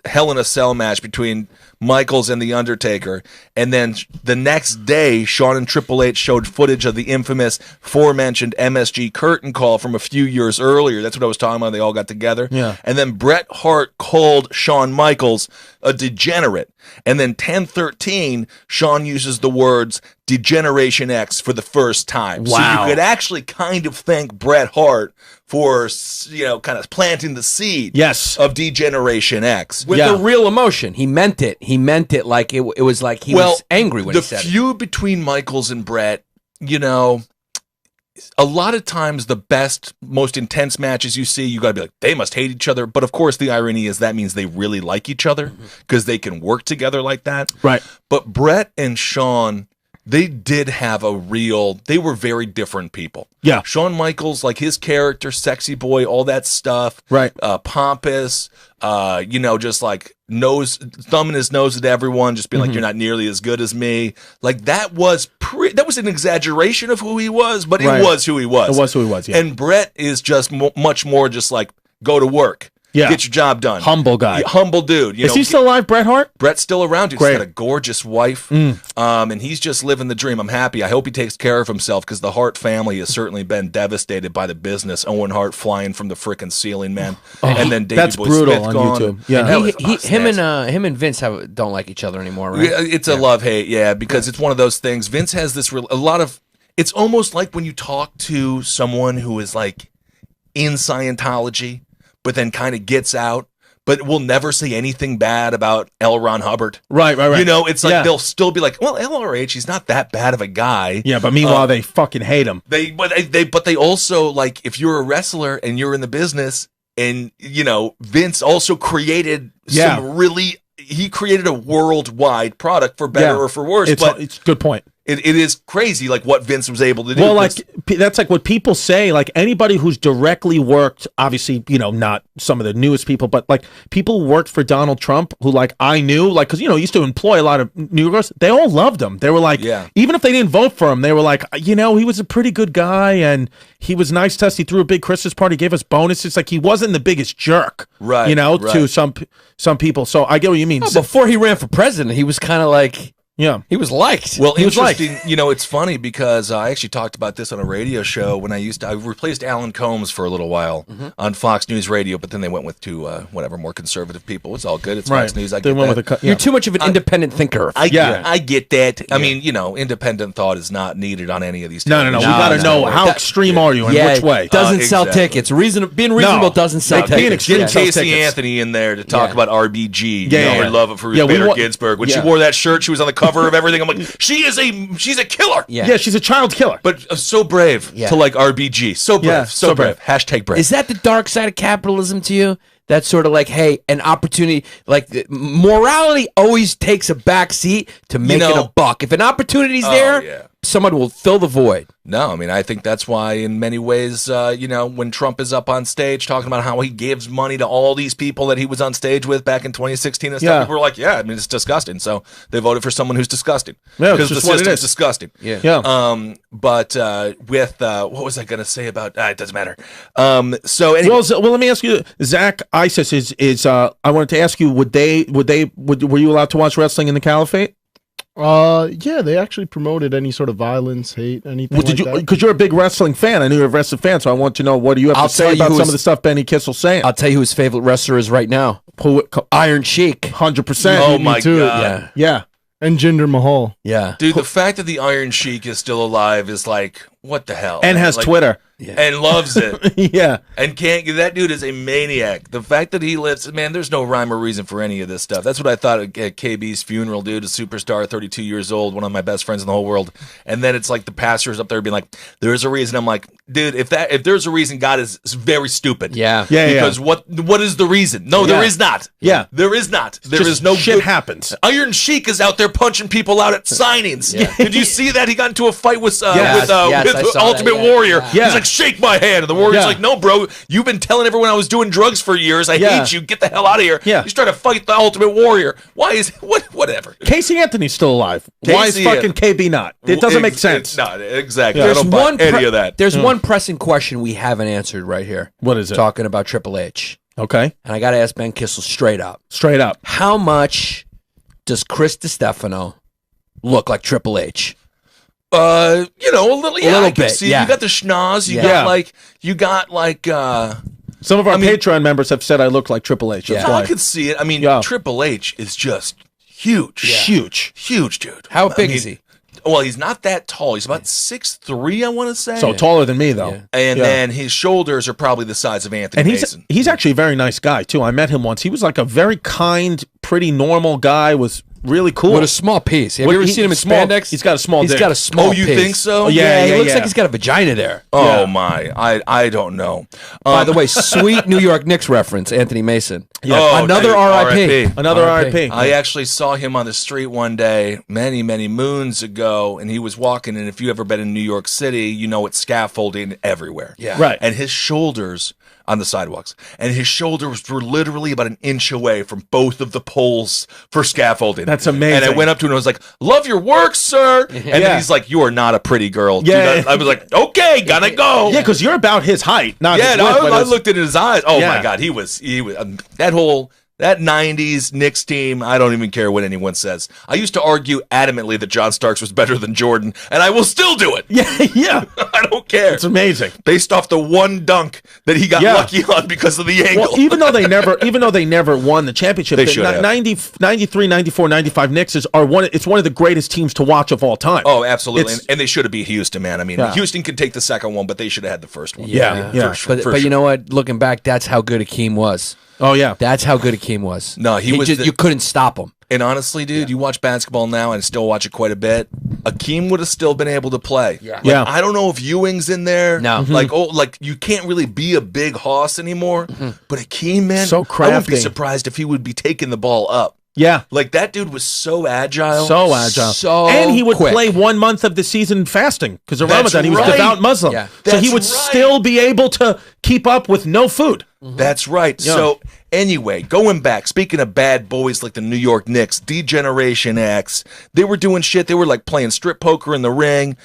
Hell in a Cell match between Michaels and The Undertaker. And then the next day, Shawn and Triple H showed footage of the infamous aforementioned MSG curtain call from a few years earlier. That's what I was talking about. They all got together. Yeah. And then Bret Hart called Shawn Michaels a degenerate. And then 10/13, Shawn uses the words Degeneration X for the first time. Wow. So you could actually kind of thank Bret Hart for, kind of planting the seed of Degeneration X. With the real emotion. He meant it. He meant it like it was like he was angry when he said it. The feud between Michaels and Bret, a lot of times the best, most intense matches you see, you got to be like, they must hate each other. But of course, the irony is that means they really like each other because they can work together like that. Right. But Bret and Shawn, they did have they were very different people. Yeah. Shawn Michaels, like his character, sexy boy, all that stuff. Right. Pompous, just like thumbing his nose at everyone, just being like, you're not nearly as good as me. Like that was an exaggeration of who he was, but it was who he was. It was who he was, yeah. And Bret is just much more just like, go to work. Yeah. Get your job done. Humble guy. Humble dude. Is he still alive, Bret Hart? Bret's still around. Dude. Great. He's got a gorgeous wife. And he's just living the dream. I'm happy. I hope he takes care of himself because the Hart family has certainly been devastated by the business. Owen Hart flying from the frickin' ceiling, man. And then Davey Boy brutal Smith on gone. YouTube. Yeah. Him and Vince don't like each other anymore, right? Yeah, it's a love-hate, because it's one of those things. Vince has this it's almost like when you talk to someone who is like in Scientology, but then kind of gets out, but will never say anything bad about L. Ron Hubbard. Right. It's like they'll still be like, well, LRH, he's not that bad of a guy. Yeah, but meanwhile, they fucking hate him. But they also, like, if you're a wrestler and you're in the business, and, Vince also created he created a worldwide product for better or for worse. It's a good point. It is crazy, like what Vince was able to do. Well, like that's like what people say. Like anybody who's directly worked, obviously, not some of the newest people, but like people who worked for Donald Trump, who like I knew, like because he used to employ a lot of New Yorkers. They all loved him. They were like, even if they didn't vote for him, they were like, he was a pretty good guy and he was nice to us. He threw a big Christmas party, gave us bonuses. Like he wasn't the biggest jerk, right? To some people. So I get what you mean. Oh, before he ran for president, he was kind of like. Yeah, he was liked. Well, interesting. It's funny because I actually talked about this on a radio show when I replaced Alan Combs for a little while on Fox News Radio, but then they went with whatever more conservative people. It's all good. It's Fox News. I get that. You're too much of an independent thinker. I get that. I mean, independent thought is not needed on any of these. No. We got to know how extreme are you and which way. Doesn't sell tickets. Being reasonable doesn't sell tickets. Being extreme, get Casey Anthony in there to talk about RBG. Her love for Ruth Bader Ginsburg. When she wore that shirt, she was on the cover of everything. I'm like, she's a killer. Yeah, she's a child killer. But so brave to like RBG. So brave. So brave. Hashtag brave. Is that the dark side of capitalism to you? That's sort of like, hey, an opportunity, like morality always takes a back seat to making a buck. If an opportunity's there, someone will fill the void. No, I mean, I think that's why in many ways, when Trump is up on stage talking about how he gives money to all these people that he was on stage with back in 2016 and stuff, people were like, it's disgusting. So they voted for someone who's disgusting. Yeah, because the system's disgusting. Yeah. But with, what was I going to say about, it doesn't matter. So anyway. Well, let me ask you, Zach Isis is I wanted to ask you, were you allowed to watch wrestling in the Caliphate? Yeah, they actually promoted any sort of violence, hate, anything like that. Because you're a big wrestling fan. I knew you're a wrestling fan, so I want to know what do you have to say about some of the stuff Benny Kissel's saying. I'll tell you who his favorite wrestler is right now. Iron Sheik. 100%. Oh, my God. Yeah. And Jinder Mahal. Yeah. Dude, the fact that the Iron Sheik is still alive is like, what the hell? And has Twitter. And loves it. Yeah. And that dude is a maniac. The fact that he lives, man, there's no rhyme or reason for any of this stuff. That's what I thought at KB's funeral, dude. A superstar, 32 years old, one of my best friends in the whole world. And then it's like the pastor's up there being like, there's a reason. I'm like, dude, if there's a reason, God is very stupid. Yeah. Because what is the reason? No, there is not. Yeah. There is not. There is no shit happens. Iron Sheik is out there punching people out at signings. Did you see that? He got into a fight with Ultimate Warrior. Yeah. He's like, shake my hand. And the Warrior's like, no, bro, you've been telling everyone I was doing drugs for years. I hate you. Get the hell out of here. Yeah. He's trying to fight the Ultimate Warrior. Why is whatever? Casey Anthony's still alive. Why is fucking KB not? It doesn't make sense. No, exactly. There's I don't buy any of that. There's one pressing question we haven't answered right here. What is it? Talking about Triple H. Okay. And I got to ask Ben Kissel straight up. Straight up. How much does Chris Distefano look like Triple H? A little, a little bit. See, you got the schnoz. You got like. Some of our Patreon members have said I look like Triple H. Yeah, I could see it. I mean, Triple H is just huge, huge, dude. How big is he? Well, he's not that tall. He's about 6'3", I want to say. So taller than me, though. Yeah. And then his shoulders are probably the size of Anthony Mason. He's actually a very nice guy, too. I met him once. He was like a very kind, pretty normal guy, was really cool. What a small piece. Have you ever seen him in spandex? He's got a small dick. He's got a small piece. Oh, you think so? Yeah, he looks like he's got a vagina there. Oh, my. I don't know. By the way, sweet New York Knicks reference, Anthony Mason. Yeah. Oh, another R.I.P. Another R.I.P. I actually saw him on the street one day many, many moons ago, and he was walking, and if you've ever been in New York City, you know it's scaffolding everywhere. Yeah. Right. And his shoulders on the sidewalks, and his shoulders were literally about an inch away from both of the poles for scaffolding. That's amazing. And I went up to him and I was like, "Love your work, sir." And then he's like, "You are not a pretty girl." Yeah. I was like, "Okay, gotta go." Yeah, because you're about his height, not his width. I looked into his eyes. Oh my God, he was that 90s Knicks team, I don't even care what anyone says. I used to argue adamantly that John Starks was better than Jordan, and I will still do it. Yeah. I don't care. It's amazing. Based off the one dunk that he got lucky on because of the angle. Well, even though they never won the championship, they should have. 93, 94, 95 Knicks it's one of the greatest teams to watch of all time. Oh, absolutely. And they should have beat Houston, man. I mean, Houston can take the second one, but they should have had the first one. Yeah. But you know what? Looking back, that's how good Akeem was. Oh, yeah. That's how good Akeem was. No, he was... you couldn't stop him. And honestly, dude, you watch basketball now and still watch it quite a bit. Akeem would have still been able to play. Yeah. I don't know if Ewing's in there. No. Like you can't really be a big hoss anymore. But Akeem, man, so crafty. I wouldn't be surprised if he would be taking the ball up. Yeah. Like, that dude was so agile. And he would quick. play 1 month of the season fasting because of That's Ramadan. He was right. devout Muslim. Yeah. So he That's would right. still be able to keep up with no food. That's right. Yeah. So anyway, going back, speaking of bad boys like the New York Knicks, D-Generation X, they were doing shit. They were like playing strip poker in the ring.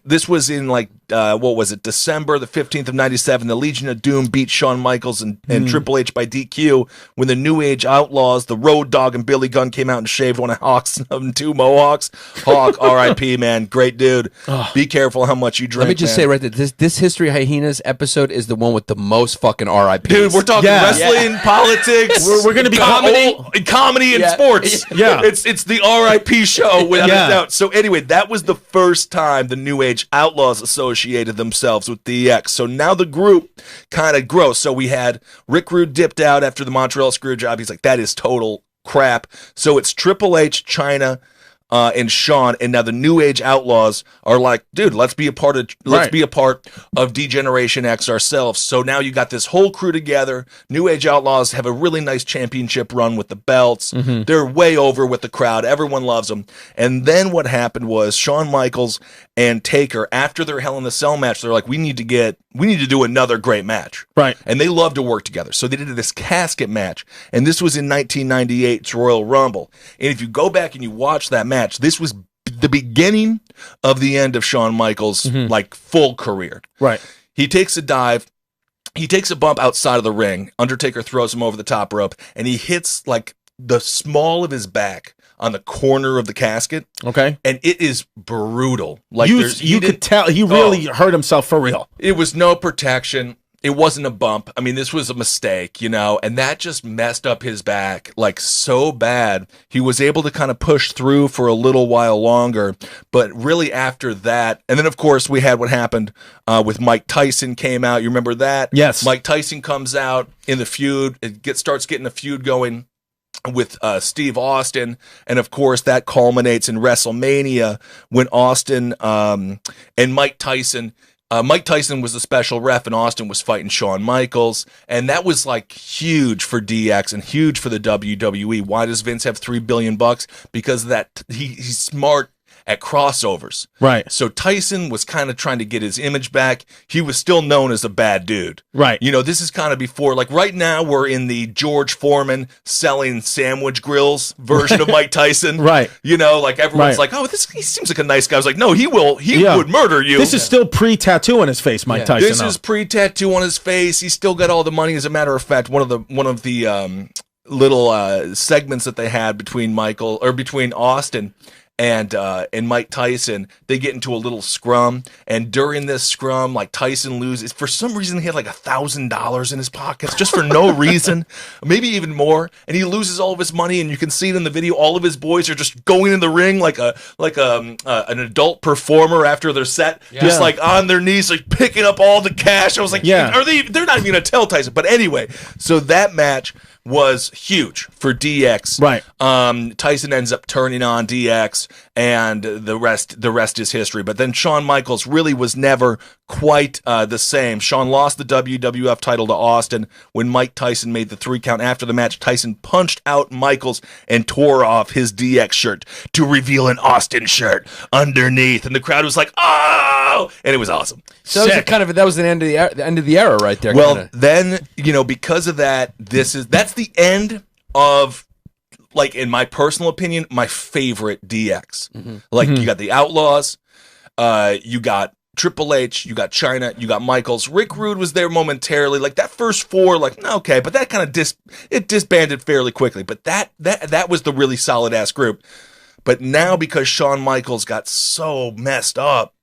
This was in like, what was it, December the 15th of 97. The Legion of Doom beat Shawn Michaels and Triple H by DQ when the New Age Outlaws, the Road Dogg and Billy Gunn came out and shaved one of Hawk's 2 mohawks. Hawk, R.I.P., man. Great dude. Be careful how much you drink, Let me just say right there, this History Hyenas episode is the one with the most fucking RIPs. Dude, we're talking wrestling, politics. We're going to be comedy and sports. Yeah. It's the RIP show without a doubt. So anyway, that was the first time the New Age Outlaws associated themselves with DX. So now the group kind of grows. So we had Rick Rude dipped out after the Montreal Screwjob. He's like, that is total crap. So it's Triple H, China, and Shawn, and now the New Age Outlaws are like, dude, let's be a part of D-Generation X ourselves. So now you got this whole crew together. New Age Outlaws have a really nice championship run with the belts. They're way over with the crowd. Everyone loves them. And then what happened was Shawn Michaels and Taker, after their Hell in the Cell match, they're like, we need to do another great match. Right. And they love to work together. So they did this casket match. And this was in 1998's Royal Rumble. And if you go back and you watch that match, this was the beginning of the end of Shawn Michaels' like full career. Right. He takes a dive. He takes a bump outside of the ring. Undertaker throws him over the top rope, and he hits like the small of his back on the corner of the casket. Okay. And it is brutal. Like you could tell he really hurt himself for real. It was no protection. It wasn't a bump. I mean, this was a mistake, you know, and that just messed up his back like so bad. He was able to kind of push through for a little while longer, but really after that, and then of course we had what happened with Mike Tyson came out. You remember that? Yes. Mike Tyson comes out in the feud. Starts getting a feud going with Steve Austin, and of course that culminates in WrestleMania when Austin and Mike Tyson was the special ref, and Austin was fighting Shawn Michaels, and that was like huge for DX and huge for the WWE. Why does Vince have $3 billion? Because that he's smart at crossovers. Right. So Tyson was kind of trying to get his image back. He was still known as a bad dude. Right. You know, this is kind of before, like right now we're in the George Foreman selling sandwich grills version of Mike Tyson. Right. You know, like everyone's like, oh, he seems like a nice guy. I was like, no, he would murder you. This is still pre-tattoo on his face, Mike Tyson. This is pre-tattoo on his face. He's still got all the money. As a matter of fact, one of the little segments that they had between Austin and Mike Tyson, they get into a little scrum, and during this scrum, like Tyson loses. For some reason, he had like $1,000 in his pockets just for no reason, maybe even more, and he loses all of his money. And you can see it in the video. All of his boys are just going in the ring like an adult performer after their set, just like on their knees, like picking up all the cash. I was like, they're not even gonna tell Tyson. But anyway, so that match was huge for DX. Right. Tyson ends up turning on DX, and the rest is history. But then Shawn Michaels really was never quite the same. Shawn lost the WWF title to Austin when Mike Tyson made the 3 count. After the match, Tyson punched out Michaels and tore off his DX shirt to reveal an Austin shirt underneath, and the crowd was like, "Oh!" and it was awesome. So that was the end of the era right there. Well, then, you know, because of that, that's the end of, like, in my personal opinion, my favorite DX. Like, you got the Outlaws, you got Triple H, you got China, you got Michaels. Rick Rude was there momentarily. Like, that first 4, like, okay, but that kind of disbanded fairly quickly. But that was the really solid ass group. But now, because Shawn Michaels got so messed up,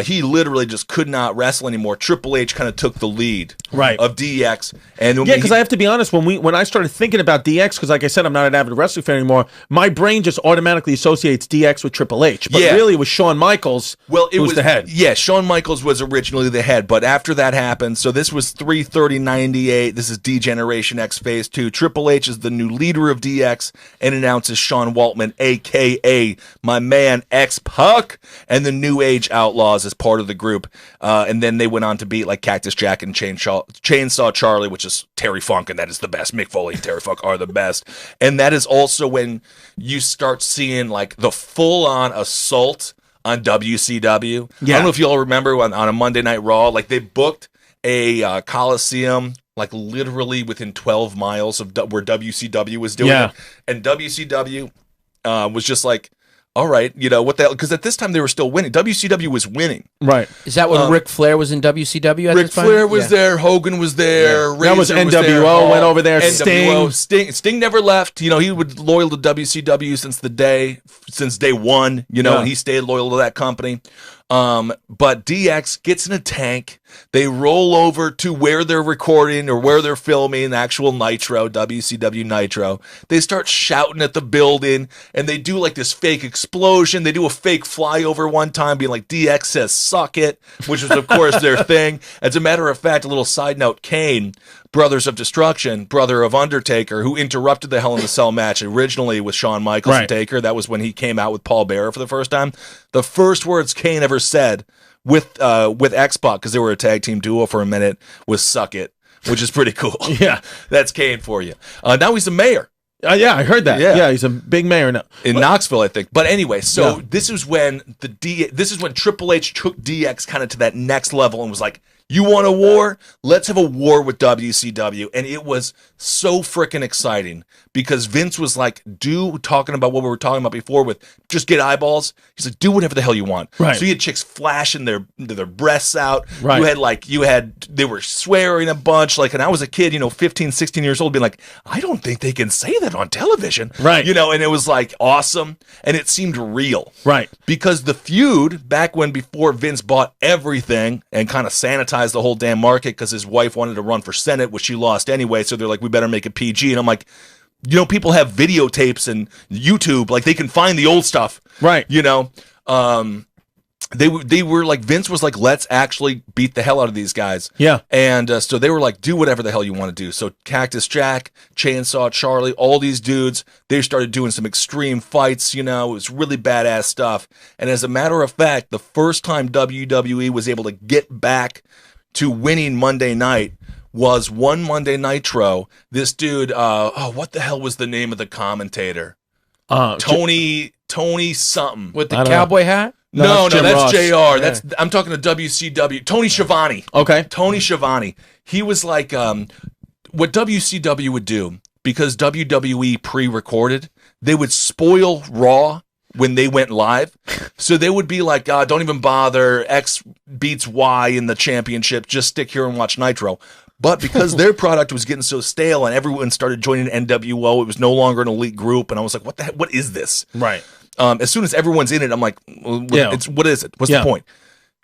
he literally just could not wrestle anymore. Triple H kind of took the lead of DX. And because I have to be honest, when I started thinking about DX, because like I said, I'm not an avid wrestling fan anymore, my brain just automatically associates DX with Triple H. But really, it was Shawn Michaels who was the head. Yeah, Shawn Michaels was originally the head, but after that happened, so this was 3/30/98. This is D-Generation X Phase 2. Triple H is the new leader of DX and announces Sean Waltman, a.k.a. my man X-Puck, and the New Age Outlaws Outlaws as part of the group, and then they went on to beat like Cactus Jack and Chainsaw Charlie, which is Terry Funk, and that is the best. Mick Foley and Terry Funk are the best, and that is also when you start seeing like the full-on assault on WCW. I don't know if you all remember on a Monday Night Raw, like they booked a Coliseum like literally within 12 miles of where WCW was doing it. And WCW was just like, all right, you know, what the hell? Because at this time they were still winning. WCW was winning. Right. Is that when Ric Flair was in WCW at Ric Flair was there. Hogan was there. That was NWO, went over there. Sting never left. You know, he was loyal to WCW since day one, you know, and he stayed loyal to that company. But DX gets in a tank. They roll over to where they're recording or where they're filming actual Nitro, WCW Nitro. They start shouting at the building and they do like this fake explosion. They do a fake flyover one time being like, DX says, suck it, which was of course their thing. As a matter of fact, a little side note, Kane, Brothers of Destruction, brother of Undertaker, who interrupted the Hell in a Cell match originally with Shawn Michaels and Taker. That was when he came out with Paul Bearer for the first time. The first words Kane ever said with X-Pac, because they were a tag team duo for a minute, was suck it, which is pretty cool. That's Kane for you. Now he's a mayor. Yeah, I heard that. Yeah, he's a big mayor now. In Knoxville, I think. But anyway, so this is when Triple H took DX kind of to that next level and was like, you want a war? Let's have a war with WCW. And it was so freaking exciting because Vince was like, talking about what we were talking about before with just get eyeballs. He's like, do whatever the hell you want. Right. So you had chicks flashing their breasts out. Right. They were swearing a bunch. Like, and I was a kid, 15, 16 years old, being like, I don't think they can say that on television. Right. And it was like awesome. And it seemed real. Right. Because the feud before Vince bought everything and kind of sanitized the whole damn market because his wife wanted to run for Senate, which she lost anyway. So they're like, we better make it PG. And I'm like, people have videotapes and YouTube, like they can find the old stuff. Right. They were like, Vince was like, let's actually beat the hell out of these guys. Yeah. And so they were like, do whatever the hell you want to do. So Cactus Jack, Chainsaw Charlie, all these dudes, they started doing some extreme fights, it was really badass stuff. And as a matter of fact, the first time WWE was able to get back to winning Monday night was one Monday Nitro. This dude, what the hell was the name of the commentator? Tony something. With the cowboy hat? No, that's JR. I'm talking to WCW. Tony Schiavone. Okay. Tony Schiavone. He was like, what WCW would do, because WWE pre-recorded, they would spoil Raw when they went live. So they would be like, don't even bother. X beats Y in the championship. Just stick here and watch Nitro. But because their product was getting so stale and everyone started joining NWO, it was no longer an elite group. And I was like, what the heck? What is this? Right. As soon as everyone's in it, I'm like, what is it? What's the point?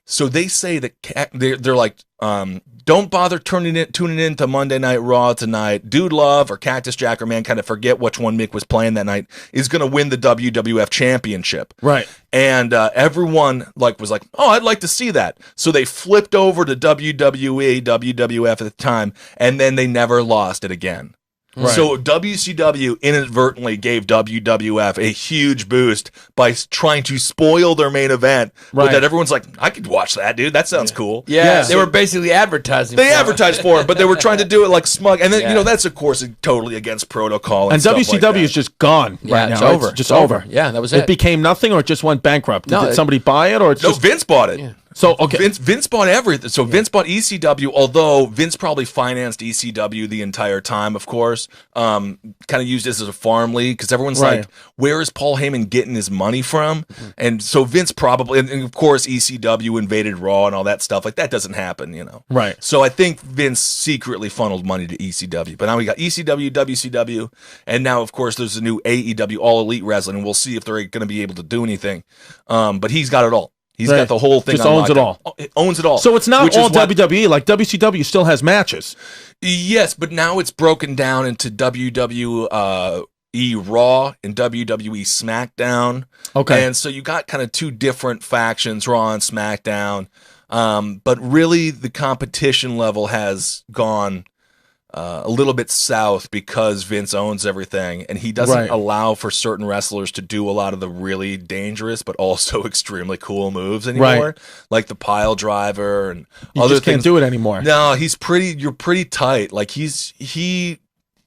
So they say that they're like, don't bother tuning in to Monday Night Raw tonight. Dude Love or Cactus Jack or Mankind, I forget which one Mick was playing that night, is going to win the WWF Championship. Right. And everyone was like, oh, I'd like to see that. So they flipped over to WWE, WWF at the time, and then they never lost it again. Right. So WCW inadvertently gave WWF a huge boost by trying to spoil their main event. But that everyone's like, I could watch that, dude. That sounds cool. Yeah, they were basically advertising. They advertised for it, but they were trying to do it like smug. And then that's of course totally against protocol. And WCW is just gone right now. It's over. It's just over. Yeah, that was it. It became nothing, or it just went bankrupt. Did somebody buy it, or Vince bought it. Yeah. So okay, Vince bought everything. So Vince bought ECW, although Vince probably financed ECW the entire time. Of course, kind of used this as a farm league because everyone's like, "Where is Paul Heyman getting his money from?" And so Vince probably, and of course ECW invaded Raw and all that stuff. Like that doesn't happen, Right. So I think Vince secretly funneled money to ECW. But now we got ECW, WCW, and now of course there's a new AEW, All Elite Wrestling, and we'll see if they're going to be able to do anything. But he's got it all. He's got the whole thing. Just owns it all. It owns it all. So it's not all WWE. Like WCW still has matches. Yes, but now it's broken down into WWE Raw and WWE SmackDown. Okay. And so you got kind of two different factions, Raw and SmackDown. But really the competition level has gone a little bit south because Vince owns everything, and he doesn't allow for certain wrestlers to do a lot of the really dangerous but also extremely cool moves anymore, like the pile driver and other things. Can't do it anymore. No, you're pretty tight. Like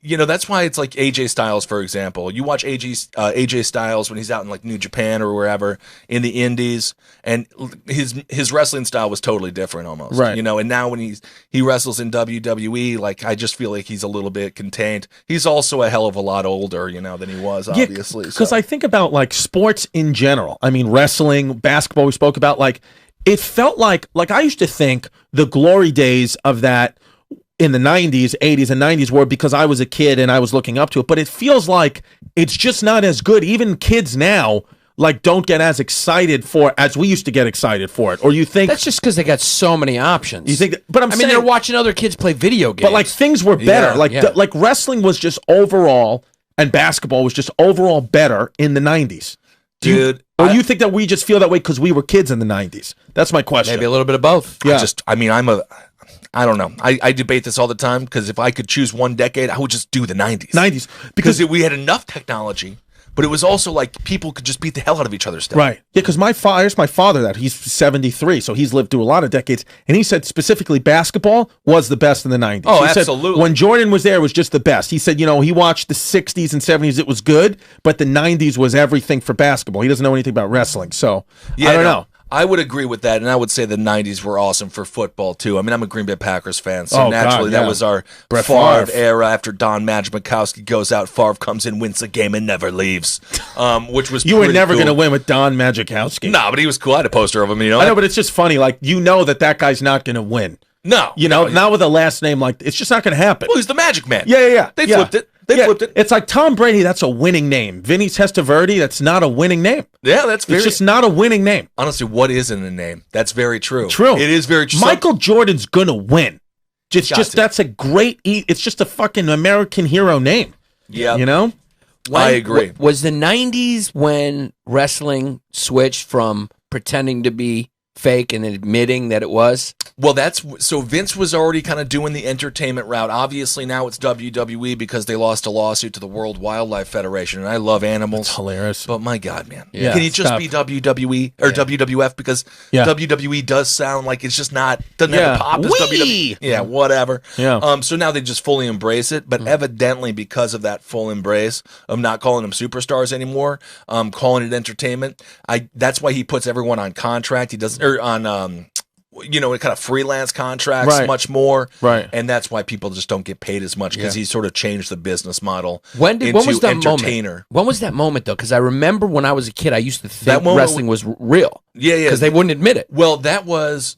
you know, that's why it's like AJ Styles, for example. You watch AJ Styles when he's out in like New Japan or wherever in the Indies, and his wrestling style was totally different almost. Right. You know, and now when he wrestles in WWE, like I just feel like he's a little bit contained. He's also a hell of a lot older, you know, than he was, obviously. Because I think about like sports in general. I mean, wrestling, basketball, we spoke about, like it felt like I used to think the glory days of that in the 90s, 80s, and 90s were because I was a kid and I was looking up to it. But it feels like it's just not as good. Even kids now, like, don't get as excited for it as we used to get excited for it. Or you think... That's just because they got so many options. You think... But I mean, they're watching other kids play video games. But, like, things were better. Like wrestling was just overall, and basketball was just overall better in the 90s. Dude... Or you think that we just feel that way because we were kids in the 90s? That's my question. Maybe a little bit of both. Yeah. I don't know. I debate this all the time because if I could choose one decade, I would just do the 90s. 90s. Because we had enough technology, but it was also like people could just beat the hell out of each other still. Right. Yeah, because my father, he's 73, so he's lived through a lot of decades, and he said specifically basketball was the best in the 90s. Oh, he absolutely. Said when Jordan was there, it was just the best. He said, you know, he watched the 60s and 70s, it was good, but the 90s was everything for basketball. He doesn't know anything about wrestling, so I don't know. I would agree with that, and I would say the 90s were awesome for football, too. I mean, I'm a Green Bay Packers fan, so naturally that was our Favre era. After Don Majkowski goes out, Favre comes in, wins the game, and never leaves, which was You were never going to win with Don Majkowski. No, but he was cool. I had a poster of him, you know? I know, but it's just funny. Like, you know that guy's not going to win. No. You know, not with a last name like... It's just not going to happen. Well, he's the Magic Man. Yeah. They flipped it. They flipped it. It's like Tom Brady, that's a winning name. Vinny Testaverde, that's not a winning name. Yeah, it's just not a winning name. Honestly, what is in the name? That's very true. True. It is very true. Michael Jordan's gonna win. That's a great... It's just a fucking American hero name. Yeah. You know? I agree. Was the 90s when wrestling switched from pretending to be fake and admitting that it was? Well, so Vince was already kind of doing the entertainment route. Obviously, now it's WWE because they lost a lawsuit to the World Wildlife Federation, and I love animals. That's hilarious. But my God, man. Yeah, can you just be WWE or WWF? Because WWE does sound like it's just not, doesn't have the pop as WWE. Yeah, whatever. Yeah. So now they just fully embrace it, but evidently because of that full embrace of not calling them superstars anymore, calling it entertainment, that's why he puts everyone on contract. He doesn't, or on, you know, kind of freelance contracts much more. Right. And that's why people just don't get paid as much because he sort of changed the business model when was that entertainer. Moment? When was that moment, though? Because I remember when I was a kid, I used to think wrestling was real. Yeah. Because they wouldn't admit it. Well, that was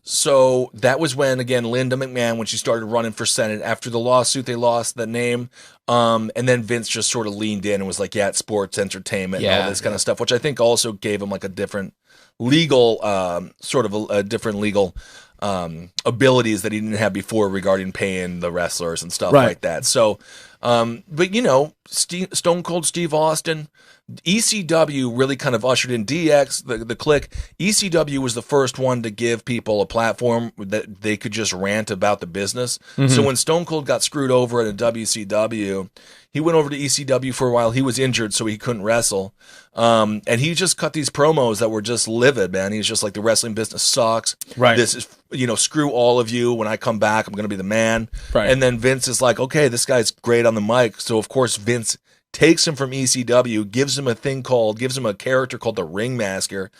when, again, Linda McMahon, when she started running for Senate, after the lawsuit, they lost the name. And then Vince just sort of leaned in and was like, it's sports, entertainment, and all this kind of stuff, which I think also gave him like a different legal, different legal abilities that he didn't have before regarding paying the wrestlers and stuff like that. So, but you know, Stone Cold Steve Austin, ECW really kind of ushered in DX, the Click. ECW was the first one to give people a platform that they could just rant about the business. So when Stone Cold got screwed over at a WCW, he went over to ECW for a while. He was injured, so he couldn't wrestle. And he just cut these promos that were just livid, man. He's just like, the wrestling business sucks. Right. This is, you know, screw all of you. When I come back, I'm going to be the man. Right. And then Vince is like, okay, this guy's great on the mic. So, of course, Vince takes him from ECW, gives him a character called the Ringmaster,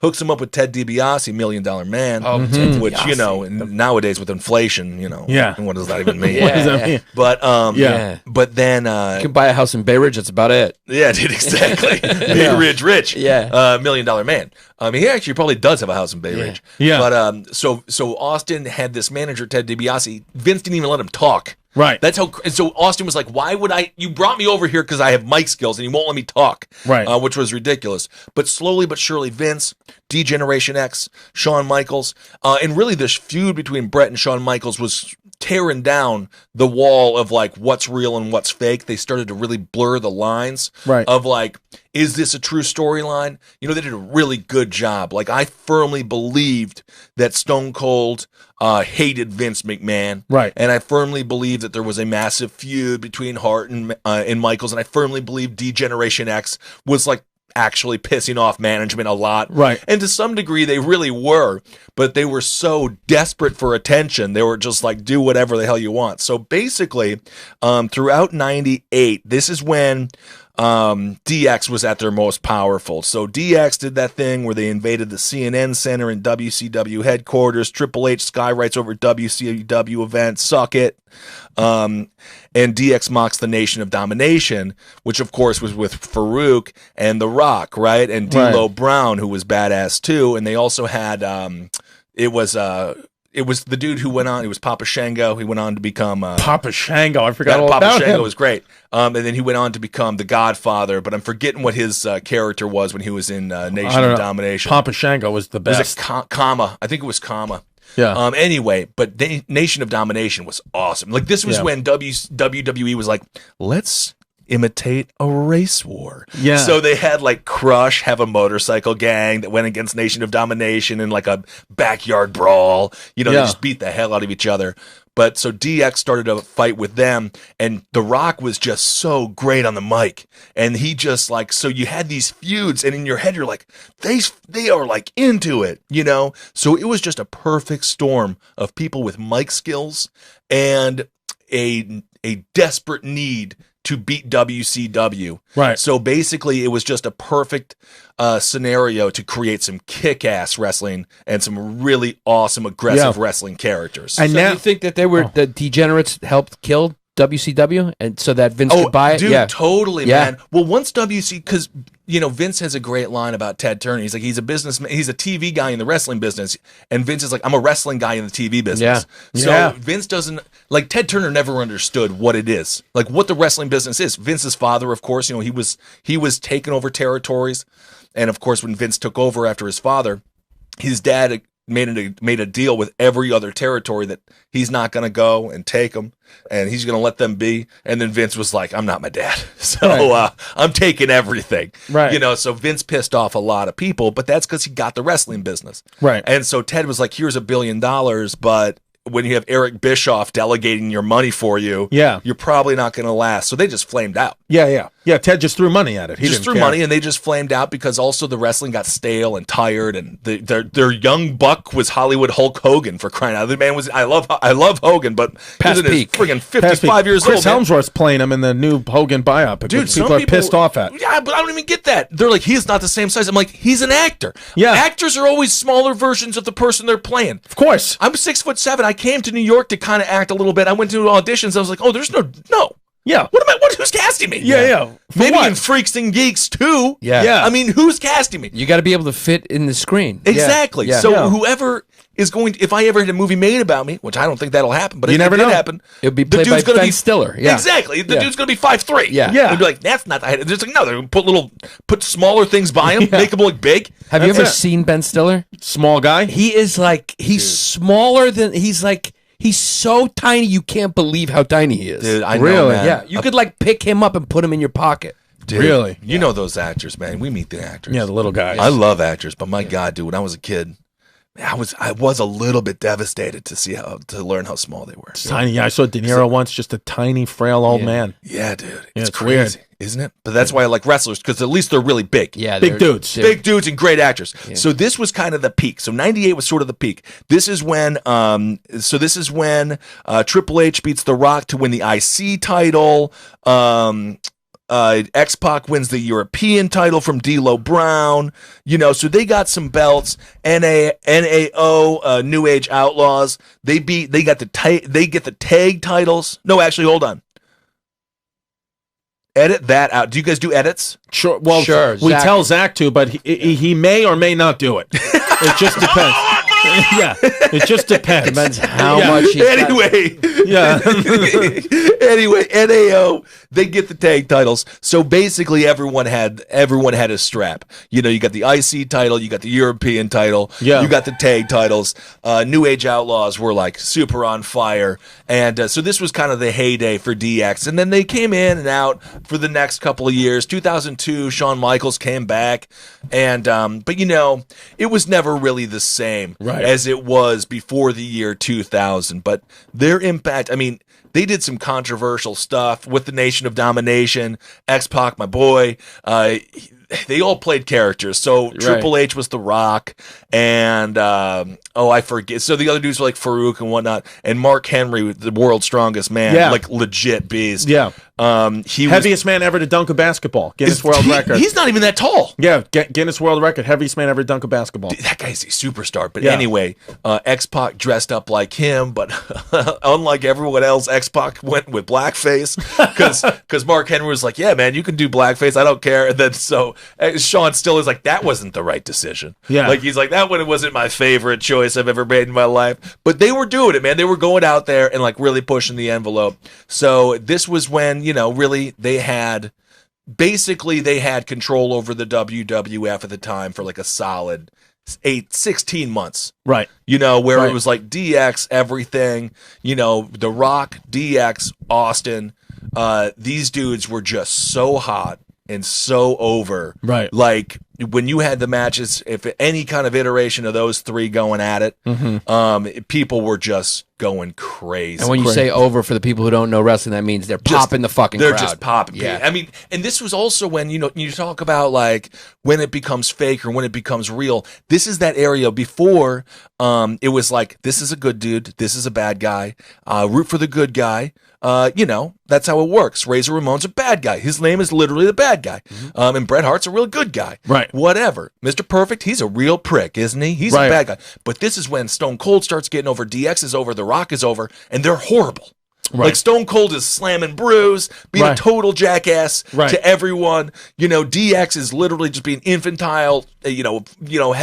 hooks him up with Ted DiBiase, $1 Million Man, which, you know, nowadays with inflation, you know, what does that even mean? What does that mean? But, but then, you can buy a house in Bay Ridge, that's about it. Yeah, dude, exactly. Bay Ridge Rich. Yeah. $1 Million Man. He actually probably does have a house in Bay Ridge. Yeah. But, so Austin had this manager, Ted DiBiase. Vince didn't even let him talk. Right. That's how. And so Austin was like, "Why would I? You brought me over here because I have mic skills, and you won't let me talk." Right. Which was ridiculous. But slowly but surely, Vince, D-Generation X, Shawn Michaels, and really this feud between Bret and Shawn Michaels was tearing down the wall of like what's real and what's fake. They started to really blur the lines of like, is this a true storyline? You know, they did a really good job. Like, I firmly believed that Stone Cold hated Vince McMahon. Right. And I firmly believed that there was a massive feud between Hart and Michaels. And I firmly believed D-Generation X was like actually pissing off management a lot. Right. And to some degree, they really were. But they were so desperate for attention. They were just like, do whatever the hell you want. So basically, throughout 98, this is when DX was at their most powerful. So DX did that thing where they invaded the CNN Center in WCW headquarters. Triple H skywrites over WCW event, suck it. And DX mocks the Nation of Domination, which of course was with Farouk and The Rock, right? And D'Lo Brown, who was badass too. And they also had it was the dude who went on. It was Papa Shango. He went on to become Papa Shango. I forgot all Papa about Shango him. was great. And then he went on to become the Godfather. But I'm forgetting what his character was when he was in Nation of Domination. Papa Shango was the best. Was it Kama? I think it was Kama. Yeah. Anyway, but Nation of Domination was awesome. Like, this was when WWE was like, let's imitate a race war. Yeah. So they had like Crush have a motorcycle gang that went against Nation of Domination in like a backyard brawl. You know, they just beat the hell out of each other. But so DX started a fight with them, and The Rock was just so great on the mic. And he just like, so you had these feuds, and in your head you're like, they are like into it, you know? So it was just a perfect storm of people with mic skills and a desperate need to beat WCW. Right. So basically it was just a perfect scenario to create some kick-ass wrestling and some really awesome, aggressive wrestling characters. And So now you think that they were the degenerates helped kill WCW, and so that Vince could buy it? Dude, totally, man. Well, once because you know, Vince has a great line about Ted Turner. He's like, he's a businessman, he's a TV guy in the wrestling business, and Vince is like, I'm a wrestling guy in the TV business. So Vince doesn't, like, Ted Turner never understood what it is, like what the wrestling business is. Vince's father, of course, you know, he was taking over territories, and of course, when Vince took over after his father, his dad made a deal with every other territory that he's not going to go and take them, and he's going to let them be. And then Vince was like, I'm not my dad, so I'm taking everything. Right. You know, so Vince pissed off a lot of people, but that's because he got the wrestling business. Right. And so Ted was like, here's $1 billion, but when you have Eric Bischoff delegating your money for you, you're probably not going to last. So they just flamed out. Yeah. Ted just threw money at it. He just threw money, and they just flamed out because also the wrestling got stale and tired, and their young buck was Hollywood Hulk Hogan, for crying out loud. The man was, I love Hogan, but past peak, friggin' 55 years Chris old. Chris Helmsworth's playing him in the new Hogan biopic. Dude, people are pissed off at. Yeah, but I don't even get that. They're like, he's not the same size. I'm like, he's an actor. Yeah, actors are always smaller versions of the person they're playing. Of course, I'm 6'7". I came to New York to kind of act a little bit. I went to auditions. I was like, oh, there's no. Yeah. Who's casting me? Yeah. Maybe in Freaks and Geeks too. Yeah. I mean, who's casting me? You got to be able to fit in the screen. Exactly. Yeah. So whoever is going to, if I ever had a movie made about me, which I don't think that'll happen, but if it did happen, it'll be played by Ben Stiller. Yeah. Exactly. The dude's going to be 5'3". Yeah. They'd be like, that's not the height. They're like, no, they're put smaller things by him, make him look big. Have you ever seen Ben Stiller? Small guy. He is like, he's smaller than, he's so tiny, you can't believe how tiny he is. Dude, I know, man. Yeah, you could like pick him up and put him in your pocket. Dude, really? You know those actors, man. We meet the actors. Yeah, the little guys. I love actors, but my God, dude, when I was a kid, I was a little bit devastated to learn how small they were. Tiny. Yeah, I saw De Niro once, just a tiny, frail old man. Yeah, dude. It's crazy, weird, isn't it? But that's why I like wrestlers, because at least they're really big. Yeah, big dudes. Big dudes and great actors. Yeah. So this was kind of the peak. So 98 was sort of the peak. This is when Triple H beats The Rock to win the IC title. X-Pac wins the European title from D'Lo Brown. You know, so they got some belts. NAO, New Age Outlaws. They get the tag titles. No, actually, hold on. Edit that out. Do you guys do edits? Sure. Well, sure. We tell Zach to, but he may or may not do it. It just depends. Yeah, it just depends. Depends how much he's Anyway, Yeah. anyway, NAO, they get the tag titles. So basically, everyone had a strap. You know, you got the IC title, you got the European title, Yeah. you got the tag titles. New Age Outlaws were like super on fire, and so this was kind of the heyday for DX. And then they came in and out for the next couple of years. 2002, Shawn Michaels came back, and but you know, it was never really the same as it was before the year 2000. But their impact, I mean, they did some controversial stuff with the Nation of Domination, X-Pac, my boy. They all played characters. So Triple H was The Rock, and I forget. So the other dudes were like Farouk and whatnot, and Mark Henry, the world's strongest man, like legit beast. Yeah. He Heaviest man ever to dunk a basketball. Guinness World Record. He's not even that tall. Yeah, Guinness World Record. Heaviest man ever to dunk a basketball. That guy's a superstar. But anyway, X-Pac dressed up like him, but unlike everyone else, X-Pac went with blackface because Mark Henry was like, yeah, man, you can do blackface. I don't care. And then so Shawn still is like, that wasn't the right decision. Yeah. Like, he's like, that one wasn't my favorite choice I've ever made in my life. But they were doing it, man. They were going out there and like really pushing the envelope. So this was when, you know, really they had control over the WWF at the time for like a solid 16 months. Right. You know, where it was like DX, everything, you know, The Rock, DX, Austin. These dudes were just so hot and so over. Right. Like when you had the matches, if any kind of iteration of those three going at it, people were just going crazy. And when you say over, for the people who don't know wrestling, that means they're popping the fucking crowd. They're just popping. Yeah. I mean, and this was also when, you know, you talk about like when it becomes fake or when it becomes real. This is that area before it was like, this is a good dude, this is a bad guy, root for the good guy. You know, that's how it works. Razor Ramon's a bad guy. His name is literally the bad guy. And Bret Hart's a real good guy. Right. Whatever. Mr. Perfect, he's a real prick, isn't he? He's a bad guy. But this is when Stone Cold starts getting over, DX is over, The Rock is over, and they're horrible. Right. Like Stone Cold is slamming Bruce, being a total jackass to everyone. You know, DX is literally just being infantile.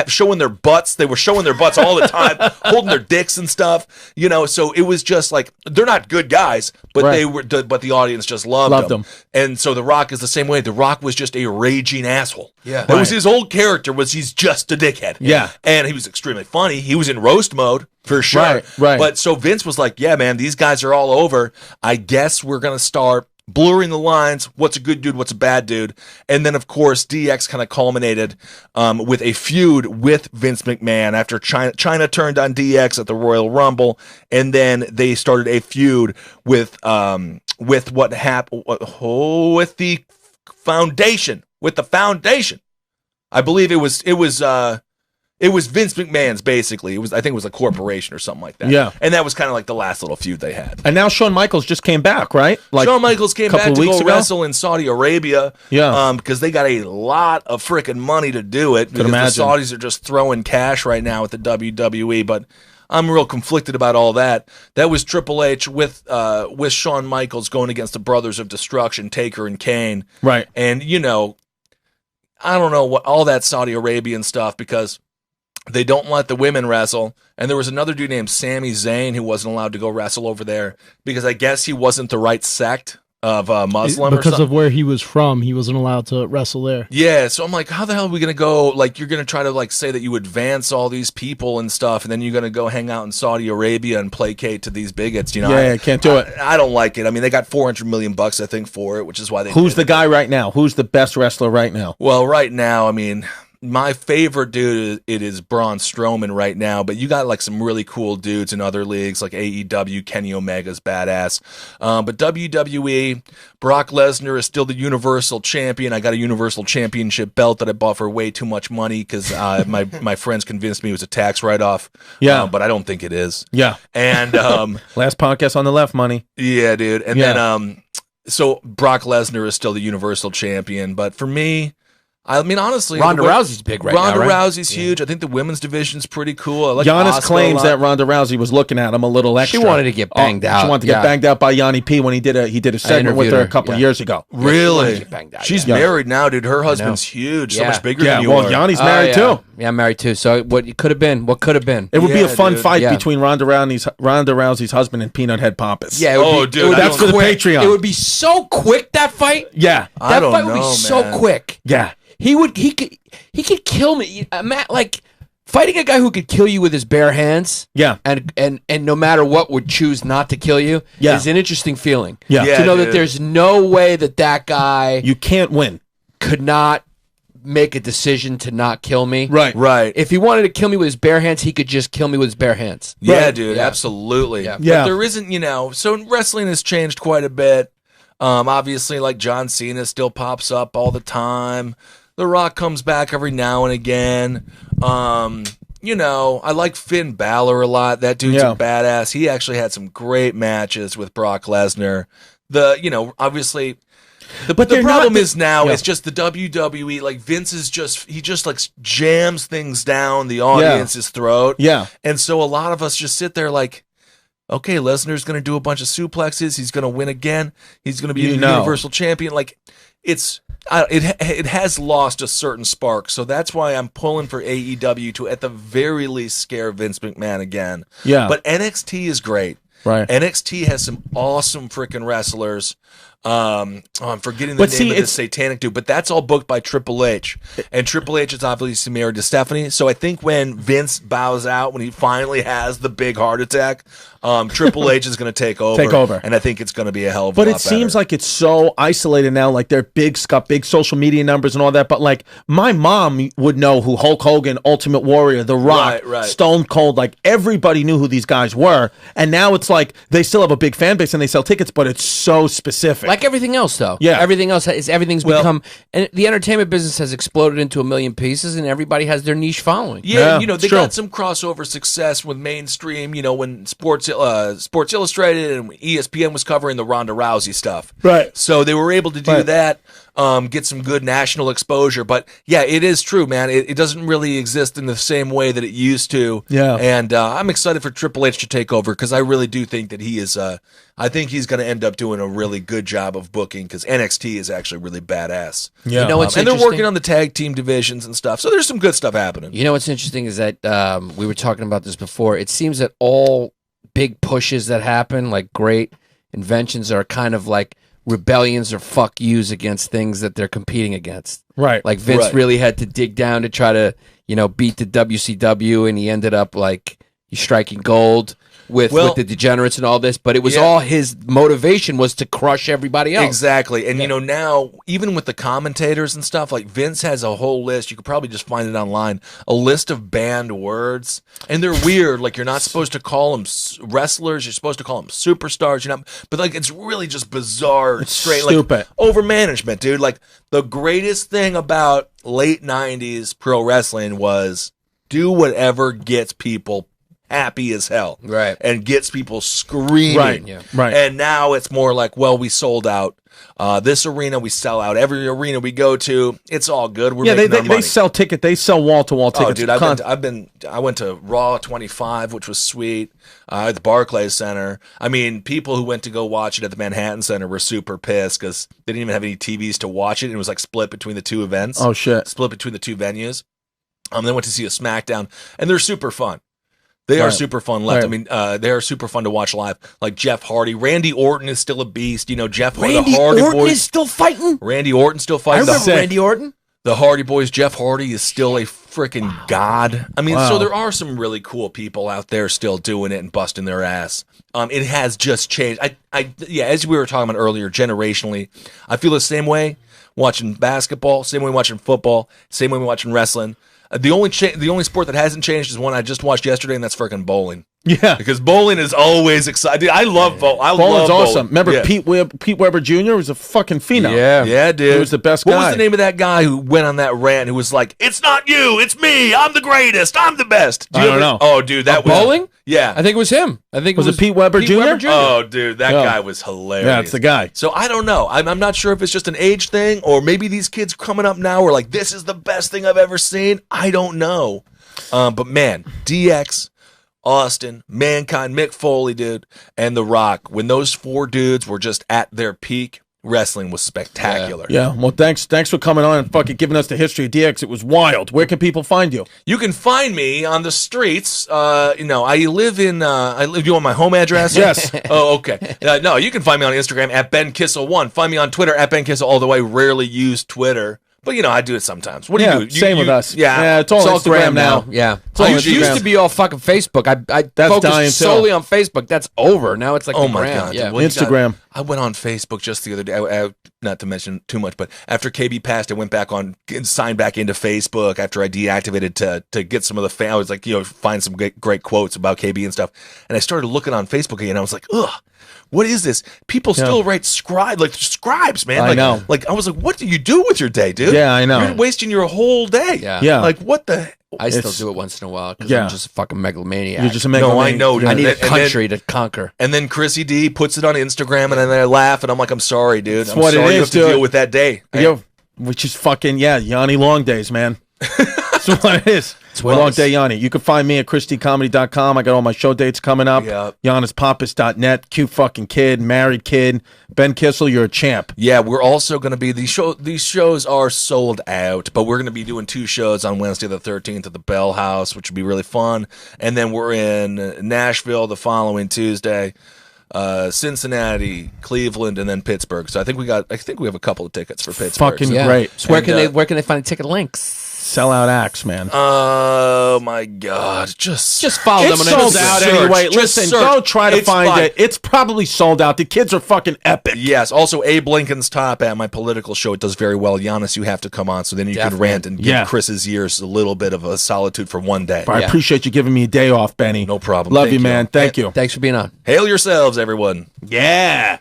Showing their butts. They were showing their butts all the time, holding their dicks and stuff. You know, so it was just like they're not good guys, but they were. But the audience just loved them. And so The Rock is the same way. The Rock was just a raging asshole. Yeah, that was his old character. Was he's just a dickhead. Yeah, and he was extremely funny. He was in roast mode. For sure. Right. But so Vince was like, yeah, man, these guys are all over. I guess we're going to start blurring the lines. What's a good dude? What's a bad dude? And then, of course, DX kind of culminated with a feud with Vince McMahon after China turned on DX at the Royal Rumble. And then they started a feud with what happened with the foundation. With the foundation. I believe it was Vince McMahon's, basically. I think it was a corporation or something like that. Yeah. And that was kind of like the last little feud they had. And now Shawn Michaels just came back, right? Like Shawn Michaels came back to go wrestle in Saudi Arabia. Yeah. Because they got a lot of freaking money to do it. Because the Saudis are just throwing cash right now at the WWE. But I'm real conflicted about all that. That was Triple H with Shawn Michaels going against the Brothers of Destruction, Taker and Kane. Right. And, you know, I don't know what all that Saudi Arabian stuff, because they don't let the women wrestle. And there was another dude named Sami Zayn who wasn't allowed to go wrestle over there because I guess he wasn't the right sect of Muslim. Because of where he was from, he wasn't allowed to wrestle there. Yeah, so I'm like, how the hell are we going to go? Like, you're going to try to like say that you advance all these people and stuff, and then you're going to go hang out in Saudi Arabia and placate to these bigots, you know? Yeah, can't do it. I don't like it. I mean, they got $400 million, I think, for it, which is why they Who's the guy right now? Who's the best wrestler right now? Well, right now, I mean, my favorite dude, it is Braun Strowman right now, but you got like some really cool dudes in other leagues like AEW. Kenny Omega's badass. But WWE, Brock Lesnar is still the Universal Champion. I got a Universal Championship belt that I bought for way too much money because my friends convinced me it was a tax write-off. Yeah. But I don't think it is. Yeah. And last podcast on the left, money. Yeah, dude. And then so Brock Lesnar is still the Universal Champion, but for me, I mean, honestly, Ronda Rousey's big right now, Ronda right? Rousey's huge. I think the women's division's pretty cool. I like Giannis Asuka claims a lot. that Ronda Rousey was looking at him a little extra. She wanted to get banged out. She wanted to get banged out by Yanni P when he did a segment with interviewed her a her, couple years ago. Really? Get banged out, She's yeah. married now, dude. Her husband's huge, so Yeah. much bigger Yeah, than you well, are. Yanni's married too. Yeah, married too. So what could have been? What could have been? It would be a fun dude. fight Yeah. between Ronda Rousey's husband and Peanut Head Pappas. Yeah, it would Oh, be, dude, it would that's be for the quick. Patreon. It would be so quick, that fight. Yeah. I That don't fight would be know, so man. quick. Yeah. He could kill me. Matt, like fighting a guy who could kill you with his bare hands. Yeah. And no matter what would choose not to kill you Yeah. is an interesting feeling. Yeah. Yeah, To know that dude. there's no way that guy You can't win. could not make a decision to not kill me. Right. Right. If he wanted to kill me with his bare hands, he could just kill me with his bare hands. Yeah, Right. dude, Yeah. absolutely. Yeah. Yeah. But there isn't, so wrestling has changed quite a bit. Obviously, like John Cena still pops up all the time. The Rock comes back every now and again. I like Finn Balor a lot. That dude's a badass. He actually had some great matches with Brock Lesnar. Obviously. The problem is now it's just the WWE. Like Vince is he just like jams things down the audience's throat. Yeah. And so a lot of us just sit there like, okay, Lesnar's going to do a bunch of suplexes. He's going to win again. He's going to be the Universal Champion. Like it has lost a certain spark. So that's why I'm pulling for AEW to at the very least scare Vince McMahon again. Yeah. But NXT is great. Right. NXT has some awesome freaking wrestlers. I'm forgetting the name of this satanic dude, but that's all booked by Triple H. And Triple H is obviously married to Stephanie. So I think when Vince bows out, when he finally has the big heart attack, Triple H is going to take over. And I think it's going to be a hell of a lot But it seems better. like it's so isolated now. Like they're got big social media numbers and all that. But like my mom would know who Hulk Hogan, Ultimate Warrior, The Rock, Right. Stone Cold, like everybody knew who these guys were. And now it's like they still have a big fan base and they sell tickets, but it's so specific. Like everything else, though. Yeah. Everything's become, and the entertainment business has exploded into a million pieces, and everybody has their niche following. Yeah, Yeah, they true. got some crossover success with mainstream, when Sports Illustrated and ESPN was covering the Ronda Rousey stuff. Right. So they were able to do that, get some good national exposure. But yeah, it is true, man. It doesn't really exist in the same way that it used to. Yeah. And I'm excited for Triple H to take over because I really do think that he is, I think he's going to end up doing a really good job of booking because NXT is actually really badass. Yeah. You know what's And they're interesting? working on the tag team divisions and stuff. So there's some good stuff happening. You know what's interesting is that we were talking about this before. It seems that all big pushes that happen, like great inventions, are kind of like rebellions or fuck yous against things that they're competing against. Right. Like Vince Right. really had to dig down to try to, beat the WCW, and he ended up like he's striking gold with the degenerates and all this. But it was all his motivation was to crush everybody else. Exactly. And, now, even with the commentators and stuff, like Vince has a whole list. You could probably just find it online. A list of banned words. And they're weird. Like, you're not supposed to call them wrestlers. You're supposed to call them superstars. But, like, it's really just bizarre. It's straight, stupid. Like, overmanagement, dude. Like, the greatest thing about late 90s pro wrestling was do whatever gets people happy as hell. Right. And gets people screaming. Right. Yeah. Right. And now it's more like, well, we sold out this arena, we sell out every arena we go to. It's all good. We're making our money. they sell ticket. They sell wall to wall tickets. Oh, dude, I went to Raw 25, which was sweet, at the Barclays Center. I mean, people who went to go watch it at the Manhattan Center were super pissed because they didn't even have any TVs to watch it. And it was like split between the two events. Oh shit. Split between the two venues. They went to see a SmackDown, and they're super fun. They are super fun left. Right. I mean, they are super fun to watch live. Like Jeff Hardy. Randy Orton is still a beast. Jeff Randy the Hardy Orton Boys. is still fighting? Randy Orton still I fighting. remember Randy Orton. The Hardy Boys, Jeff Hardy is still a freaking god. I mean, so there are some really cool people out there still doing it and busting their ass. It has just changed. As we were talking about earlier, generationally, I feel the same way watching basketball, same way watching football, same way watching wrestling. The only sport that hasn't changed is one I just watched yesterday, and that's freaking bowling. Yeah. Because bowling is always exciting. I love bowling. Bowling's awesome. Bowling. Remember Pete Weber Jr. was a fucking phenom. Yeah, dude. He was the best guy. What was the name of that guy who went on that rant who was like, "It's not you, it's me. I'm the greatest. I'm the best." I don't know. Oh, dude, that was bowling. Yeah, I think it was him. I think Was it Pete Weber Jr.? Oh, dude, that guy was hilarious. Yeah, it's the guy. So I don't know. I'm not sure if it's just an age thing or maybe these kids coming up now are like, this is the best thing I've ever seen. I don't know. But man, DX, Austin, Mankind, Mick Foley, dude, and The Rock, when those 4 dudes were just at their peak, wrestling was spectacular. Yeah. Well, thanks for coming on and fucking giving us the history of DX. It was wild. Where can people find you? You can find me on the streets. I live in. Do you want my home address? Yes. Oh, okay. No, you can find me on Instagram at BenKissel1. Find me on Twitter at BenKissel. Although I rarely use Twitter, but I do it sometimes. What do you do? Same with us. Yeah, it's all Instagram now. Yeah. all It used Instagram. to be all fucking Facebook. I That's dying, focused too. solely on Facebook. That's over. Now it's like Oh the my gram. god! Yeah. Well, you Instagram. I went on Facebook just the other day. Not to mention too much, but after KB passed, I went back on and signed back into Facebook after I deactivated to get some of the fan. I was like, find some great quotes about KB and stuff. And I started looking on Facebook again. I was like, ugh. What is this? People still write scribes, man. I know. Like, I was like, what do you do with your day, dude? Yeah, I know. You're wasting your whole day. Yeah. Like, what the? I still It's- do it once in a while because Yeah. I'm just a fucking megalomaniac. You're just a No, I megalomaniac. know, dude. I need a And then- country to conquer. And then Chrissy D puts it on Instagram, and then I laugh, and I'm like, I'm sorry, dude. I'm what it sorry you is, have to dude. deal with that day. Which is fucking, Yanni Long Days, man. That's what it is. what it Long is. Day Yanni. You can find me at ChristyComedy.com. I got all my show dates coming up. Yep. YannisPappas.net. Cute fucking kid. Married kid. Ben Kissel, you're a champ. Yeah, we're also going to be these shows are sold out, but we're going to be doing 2 shows on Wednesday the 13th at the Bell House, which would be really fun. And then we're in Nashville the following Tuesday, Cincinnati, Cleveland, and then Pittsburgh. So I think we have a couple of tickets for Pittsburgh. Fucking So- Yeah. great. So where And, can they find ticket links? Sellout acts, man. Oh my God! Just follow It's them on sold Instagram. out Search. anyway. Just Listen, search. don't try to It's find fine. it. It's probably sold out. The kids are fucking epic. Yes. Also, Abe Lincoln's Top at my political show. It does very well. Giannis, you have to come on, so then you can Definitely. rant and give Yeah. Chris's ears a little bit of a solitude for one day. I Yeah. appreciate you giving me a day off, Benny. No problem. Love Thank you, man. Thank you. Thanks for being on. Hail yourselves, everyone. Yeah.